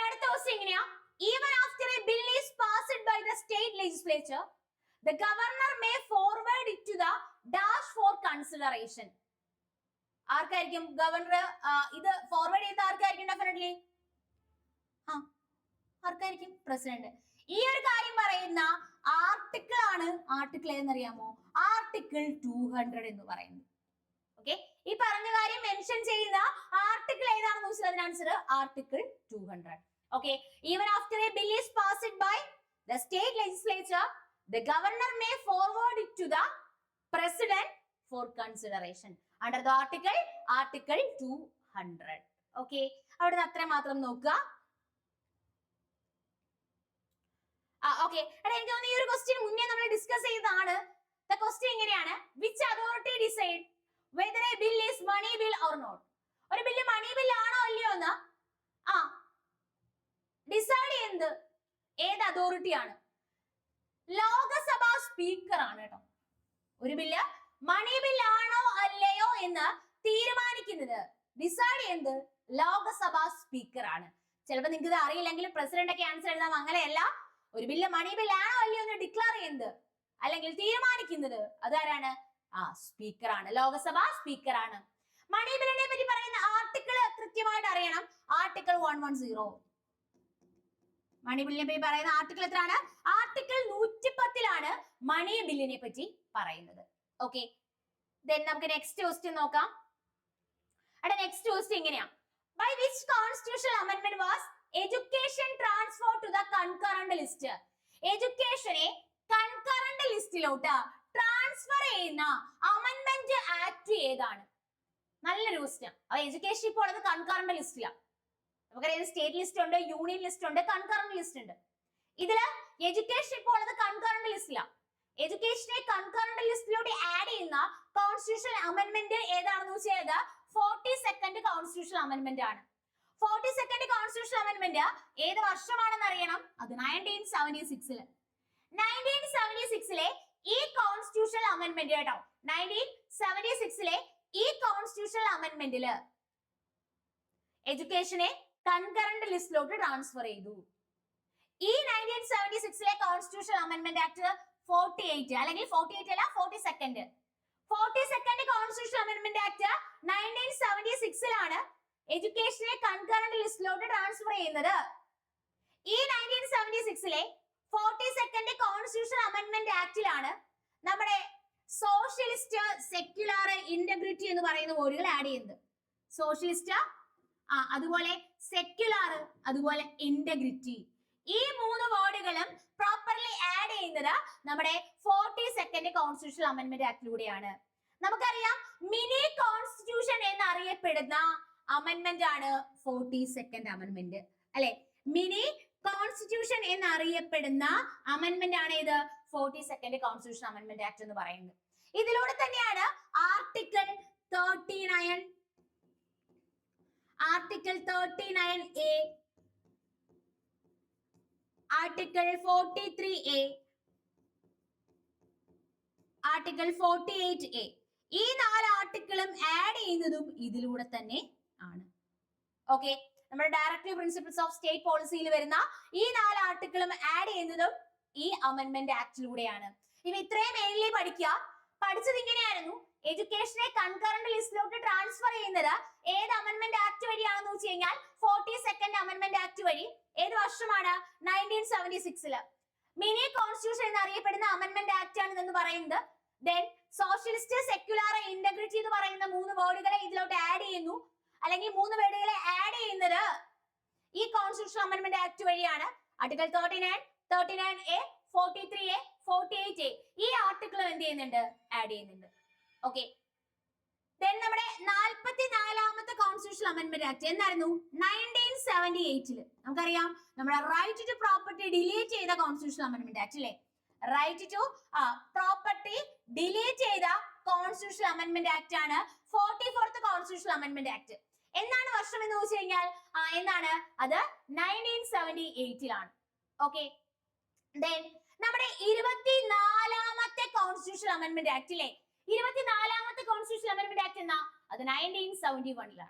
അടുത്ത ക്വസ്റ്റ്യൻ എങ്ങനെയാ? Even after a bill is passed by the state legislature, the governor may forward it to the dash for consideration. ആർക്കായിരിക്കും ഗവർണർ ഇത് ഫോർവേഡ് ചെയ്ത? ആർക്കായിരിക്കും? ഡെഫിനറ്റ്ലി ആർക്കായിരിക്കും? പ്രസിഡന്റ്. ഈ ഒരു കാര്യം പറയുന്ന ആർട്ടിക്കിൾ ആണ്. ആർട്ടിക്കിൾ ഏതെന്നറിയാമോ? ആർട്ടിക്കിൾ 200 എന്ന് പറയുന്നത്. ഓക്കെ, ഈ പറഞ്ഞ കാര്യം മെൻഷൻ ചെയ്യുന്ന ആർട്ടിക്കിൾ ഏതാണെന്ന് വെച്ചാൽ അതിന് answer article 200. Okay, even after a bill is passed by the state legislature, the governor may forward it to the president for consideration under the article 200. Okay, അവിടെ അത്ര മാത്രം നോക്കുക. Okay, എനിക്ക് തോന്നുന്നു ഈ ഒരു ക്വസ്റ്റ്യൻ മുന്നേ നമ്മൾ ഡിസ്കസ് ചെയ്തതാണ്. The question ഇങ്ങനെയാണ്: which authority decide whether a bill is money bill or not? ഒരു ബില്ല് മണി ബിൽ ആണോ അല്ലയോ എന്ന് ഡിസൈഡ് ചെയ്യുന്നത് ഏത് അതോറിറ്റി ആണ്? ലോകസഭാ സ്പീക്കർ ആണ് കേട്ടോ. ഒരു ബില്ല് മണി ബിൽ ആണോ അല്ലയോ എന്ന് തീരുമാനിക്കുന്നത്, ഡിസൈഡ് ചെയ്യുന്നത് ലോകസഭാ സ്പീക്കർ ആണ്. ചിലപ്പോൾ നിങ്ങൾക്ക് ഇത് അറിയില്ലെങ്കിൽ പ്രസിഡന്റ് ഒക്കെ ആൻസർ എഴുതാം. അങ്ങനെയല്ല, ഒരു ബില്ല് മണി ബിൽ ആണോ അല്ലയോ എന്ന് ഡിക്ലെയർ ചെയ്യുന്നത് അല്ലെങ്കിൽ തീരുമാനിക്കുന്നത് അതാരാണ്? സ്പീക്കർ ആണ്. ലോകസഭാ സ്പീക്കർ ആണ്. മണി ബില്ലിനെ പറ്റി പറയുന്ന ആർട്ടിക്കിൾ കൃത്യമായിട്ട് അറിയണം. ആർട്ടിക്കിൾ 110. മണി ബില്ലിനെ പറ്റി പറയുന്ന ആർട്ടിക്കിൾ എത്രയാണ്? ആർട്ടിക്കിൾ 110 മണി ബില്ലിനെ പറ്റി പറയുന്നത്. ഓക്കെ, നമുക്ക് നെക്സ്റ്റ് ക്വസ്റ്റ്യൻ നോക്കാം. നെക്സ്റ്റ് ക്വസ്റ്റ്യൻ ഇങ്ങനെയാ: by which constitutional amendment was education transfer to the concurrent list? എഡ്യൂക്കേഷനെ കൺകറന്റ് ലിസ്റ്റിലോട്ട് ട്രാൻസ്ഫർ ചെയ്യുന്ന അമെൻഡ്മെന്റ് ആക്ട് ഏതാണ്? നല്ലൊരു ക്വസ്റ്റ്യൻ. അപ്പൊ എഡ്യൂക്കേഷൻ ഇപ്പോൾ ഉള്ളത് കൺകറന്റ് ലിസ്റ്റിലാണ്. നമുക്കറിയാം സ്റ്റേറ്റ് ലിസ്റ്റ് ഉണ്ട്, യൂണിയൻ ലിസ്റ്റ് ഉണ്ട്, കൺകറന്റ് ലിസ്റ്റ് ഉണ്ട്. ഇതില് എഡ്യൂക്കേഷൻ ഇപ്പോൾ ഉള്ളത് കൺകറന്റ് ലിസ്റ്റിലാണ്. എഡ്യൂക്കേഷനെ കൺകറന്റ് ലിസ്റ്റിലോട്ട് ആഡ് ചെയ്യുന്ന കോൺസ്റ്റിറ്റ്യൂഷണൽ അമെൻഡ്മെന്റ് ഏതാണെന്ന് വെച്ചാൽ 42nd കോൺസ്റ്റിറ്റ്യൂഷണൽ അമെന്റ്മെന്റ് ആണ്. 42nd കോൺസ്റ്റിറ്റ്യൂഷണൽ അമെന്റ്മെന്റ് ഏത് വർഷമാണെന്ന് അറിയണം. അത് 1976 1976 ഈ കോൺസ്റ്റിറ്റ്യൂഷണൽ അമെന്റ്മെന്റ് കേട്ടോ, 1976 ഈ കോൺസ്റ്റിറ്റ്യൂഷണൽ അമെന്റ്മെന്റില് എഡ്യൂക്കേഷനെ കൺകറന്റ് ലിസ്റ്റിലോട്ട് ട്രാൻസ്ഫർ ചെയ്തു. ഈ 1976 കോൺസ്റ്റിറ്റ്യൂഷണൽ അമെന്റ്മെന്റ് ആക്ട് 48 അല്ലെങ്കിൽ 48 അല്ല 42nd കോൺസ്റ്റിറ്റ്യൂഷണൽ അമെന്റ്മെന്റ് ആക്ട് 1976 എഡ്യൂക്കേഷനെ കൺകറന്റ് ലിസ്റ്റിലോട്ട് ട്രാൻസ്ഫർ ചെയ്യുന്നത്. ഈ 1976 42nd കോൺസ്റ്റിറ്റ്യൂഷണൽ അമെന്റ്മെന്റ് ആക്ടിലാണ് നമ്മുടെ സോഷ്യലിസ്റ്റ്, സെക്യുലർ, ഇന്റഗ്രിറ്റി എന്ന് പറയുന്ന വേർഡുകൾ ആഡ് ചെയ്യുന്നത്. സോഷ്യലിസ്റ്റ്, അതുപോലെ സെക്യുലർ, അതുപോലെ ഇന്റഗ്രിറ്റി, ഈ 3 വേർഡുകളും പ്രോപ്പർലി ആഡ് ചെയ്യുന്നത് നമ്മുടെ 42nd കോൺസ്റ്റിറ്റ്യൂഷണൽ അമെന്റ്മെന്റ് ആക്ടിലൂടെയാണ്. നമുക്കറിയാം മിനി കോൺസ്റ്റിറ്റ്യൂഷൻ എന്നറിയപ്പെടുന്ന അമെന്റ്മെന്റ് ആണ് 42nd അമെന്റ്മെന്റ് അല്ലെ. മിനി കോൺസ്റ്റിറ്റ്യൂഷൻ എന്നറിയപ്പെടുന്ന അമെന്റ്മെന്റ് ആണ് ഇത് 42nd കോൺസ്റ്റിറ്റ്യൂഷൻ അമെന്റ്മെന്റ് ആക്ട് എന്ന് പറയുന്നത്. ഇതിലൂടെ തന്നെയാണ് article 39A, article 43A, article 48A ഈ 4 ആർട്ടിക്കിളും ആഡ് ചെയ്യുന്നതും ഇതിലൂടെ തന്നെ ആണ്. ഓക്കെ, നമ്മുടെ ഡയറക്റ്റീവ് പ്രിൻസിപ്പിൾസ് ഓഫ് സ്റ്റേറ്റ് പോളിസിയിൽ വരുന്ന ഈ 4 ആർട്ടിക്കിളും ആഡ് ചെയ്യുന്നതും ഈ അമെന്റ്മെന്റ് ആക്ടിലൂടെയാണ്. ഇവ ഇത്രയും മെയിൻലി പഠിച്ചത് ഇങ്ങനെയായിരുന്നു. എഡ്യൂക്കേഷനെ കൺകറന്റ് ലിസ്റ്റിലോട്ട് ട്രാൻസ്ഫർ ചെയ്യുന്നത് ഏത് അമെന്റ്മെന്റ് ആക്ട് വഴിയാണെന്ന് വെച്ച് കഴിഞ്ഞാൽ 42nd അമെന്റ്മെന്റ് ആക്ട് വഴി. ഏത് വർഷമാണ്? 1976. മിനി കോൺസ്റ്റിറ്റ്യൂഷൻ എന്നറിയപ്പെടുന്ന അമെന്റ്മെന്റ് ആക്ട് ആണ് എന്ന് പറയുന്നത്. ദെൻ സോഷ്യലിസ്റ്റ്, സെക്യുലർ, ഇന്റഗ്രിറ്റി എന്ന് പറയുന്ന 3 വേർഡുകളെ ഇതിലോട്ട് ആഡ് ചെയ്യുന്നു, അല്ലെങ്കിൽ 3 വേർഡുകളെ ആഡ് ചെയ്യുന്നത് ഈ കോൺസ്റ്റിറ്റ്യൂഷൻ അമെന്റ്മെന്റ് ആക്ട് വഴിയാണ്. ആർട്ടിക്കിൾ 39, 39A, 43A, 48A ഈ ആർട്ടിക്കിളും എന്ത് ചെയ്യുന്നുണ്ട്? ആഡ് ചെയ്യുന്നുണ്ട്. ഓക്കെ, ദെൻ നമ്മുടെ 44ാമത്തെ കോൺസ്റ്റിറ്റ്യൂഷൻ അമെന്റ്മെന്റ് ആക്ട് എന്നായിരുന്നു? 1978. നമുക്കറിയാം നമ്മുടെ റൈറ്റ് ടു പ്രോപ്പർട്ടി ഡിലീറ്റ് ചെയ്ത കോൺസ്റ്റിറ്റ്യൂഷൻ അമെന്റ്മെന്റ് ആക്ട് അല്ലേ. റൈറ്റ് ടു പ്രോപ്പർട്ടി ഡിലീറ്റ് ചെയ്ത കോൺസ്റ്റിറ്റ്യൂഷൻ അമെന്റ്മെന്റ് ആക്ട് ആണ് 44th കോൺസ്റ്റിറ്റ്യൂഷൻ അമെന്റ്മെന്റ് ആക്ട്. എന്നാണ് വർഷം എന്ന് വെച്ച് കഴിഞ്ഞാൽ എന്നാണ് അത്? 1978 ഓക്കെ, ദെൻ നമ്മുടെ 24ാമത്തെ കോൺസ്റ്റിറ്റ്യൂഷൻ അമെന്റ്മെന്റ് ആക്ട് അല്ലേ. 24ാമത്തെ കോൺസ്റ്റിറ്റ്യൂഷൻ അമെന്റ്മെന്റ് ആക്ട് എന്നാ? അത് 1971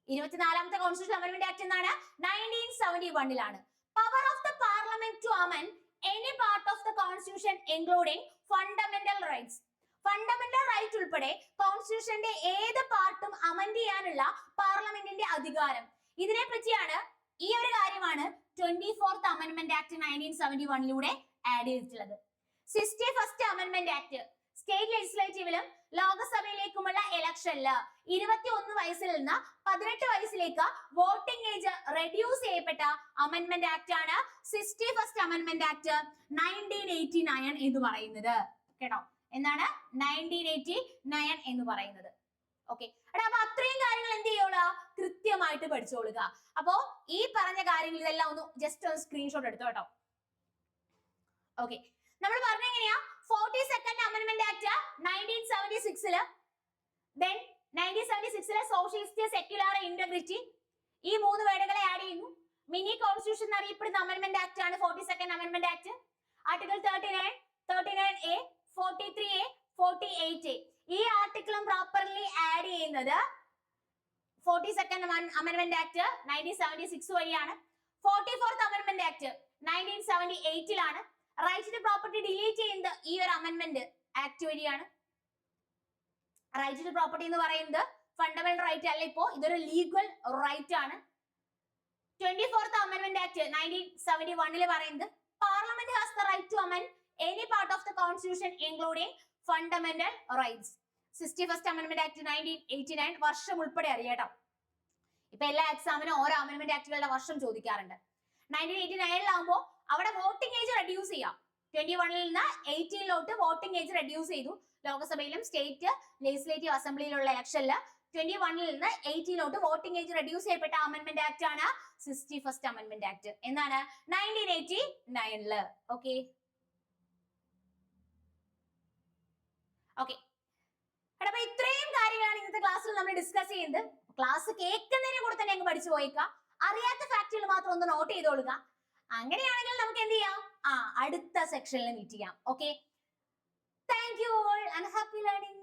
24ാമത്തെ കോൺസ്റ്റിറ്റ്യൂഷൻ അമെന്റ്മെന്റ് ആക്ട് എന്നാണ്? 1971 power of the parliament to amend any part of the constitution including fundamental rights. Fundamental right ഉൾപ്പെടെ കോൺസ്റ്റിറ്റ്യൂഷന്റെ ഏത് പാർട്ടും അമെൻഡ് ചെയ്യാനുള്ള പാർലമെന്റിന്റെ അധികാരം. ഇതിനെ പറ്റിയാണ്, ഈ ഒരു കാര്യമാണ് 24th അമെന്റ്മെന്റ് ആക്ട് 1971 ആഡ് ചെയ്തിട്ടുള്ളത്. 61st അമെന്റ്മെന്റ് ആക്ട് സ്റ്റേറ്റ് ലെജിസ്ലേറ്റീവിലും ലോകസഭയിലേക്കുമുള്ള ഇലക്ഷനില് 21 വയസ്സിൽ നിന്ന് 18 വയസ്സിലേക്ക് വോട്ടിംഗ് ഏജ് റെഡ്യൂസ് ചെയ്യപ്പെട്ട അമെന്റ്മെന്റ് ആക്ട് ആണ് 61st അമെന്റ്മെന്റ് ആക്ട് 1989 എന്ന് പറയുന്നത്. കേട്ടോ, എന്താണ് 1989 എന്ന് പറയുന്നത്? ഓക്കെ, അപ്പൊ അത്രയും കാര്യങ്ങൾ എന്ത് ചെയ്യുള്ളൂ? കൃത്യമായിട്ട് പഠിച്ചോളുക. അപ്പോ ഈ പറഞ്ഞ കാര്യങ്ങൾ ഇതെല്ലാം ഒന്ന് ജസ്റ്റ് ഒന്ന് സ്ക്രീൻഷോട്ട് എടുത്തോ കേട്ടോ. ഓക്കെ, നമ്മൾ പറഞ്ഞ എങ്ങനെയാ? 42nd amendment act 1976 then 1976 socialist, secular, integrity ഈ 3 വേർഡുകളെ ആഡ് ചെയ്യുന്നു. മിനി കോൺസ്റ്റിറ്റ്യൂഷൻ എന്നറിയപ്പെടുന്ന അമെന്റ്മെന്റ് ആക്ട് ആണ് 42nd amendment act. Article 39, 39A, 43A, 48A ഈ ആർട്ടിക്കിളും പ്രോപ്പർലി ആഡ് ചെയ്യുന്നത് 42nd അമെന്റ്മെന്റ് ആക്ട് 1976 വഴിയാണ്. 44th amendment act 1978 right to property delete ചെയ്യുന്നത് ഈ ഒരു അമെന്റ്മെന്റ് ആക്ട് വഴിയാണ്. റൈറ്റ് ടു പ്രോപ്പർട്ടി എന്ന് പറയുന്നത് ഫണ്ടമെന്റൽ റൈറ്റ് അല്ല, ഇപ്പോ ഇതൊരു ലീഗൽ റൈറ്റ് ആണ്. 24th അമെന്റ്മെന്റ് ആക്ട് 1971 പറയുന്നത് parliament has the right to amend any part of the constitution including fundamental rights. 61st amendment act 1989 വർഷം ഉൾപ്പെടെ അറിയാട്ടോ. ഇപ്പൊ എല്ലാ എക്സാമിനും ഓരോ അമെന്റ്മെന്റ് ആക്ടുകളുടെ വർഷം ചോദിക്കാറുണ്ട്. 1989 അവിടെ വോട്ടിംഗ് ഏജ് റെഡ്യൂസ് ചെയ്യാം. 21 നിന്ന് 18 വോട്ടിംഗ് ഏജ് റെഡ്യൂസ് ചെയ്തു. ലോകസഭയിലും സ്റ്റേറ്റ് ലെജിസ്ലേറ്റീവ് അസംബ്ലിയിലുള്ള ഇലക്ഷനിൽ 21 നിന്ന് 18 വോട്ടിംഗ് ഏജ് റെഡ്യൂസ് ചെയ്യപ്പെട്ട അമെന്റ്മെന്റ് ആക്ട് ആണ് 61st അമെന്റ്മെന്റ് ആക്ട്. എന്നാണ്? 1989. ഓക്കെ, അപ്പൊ ഇത്രയും കാര്യങ്ങളാണ് ഇന്നത്തെ ക്ലാസ്സിൽ നമ്മൾ ഡിസ്കസ് ചെയ്യുന്നത്. ക്ലാസ് കേൾക്കുന്നതിനെ കൂടെ തന്നെ അങ്ങ് പഠിച്ചു പോയിക്കാം. അറിയാത്ത ഫാക്ടുകൾ മാത്രം ഒന്ന് നോട്ട് ചെയ്തോളുക. അങ്ങനെയാണെങ്കിൽ നമുക്ക് എന്ത് ചെയ്യാം, അടുത്ത സെക്ഷനിൽ മീറ്റ് ചെയ്യാം. Okay, thank you all and happy learning.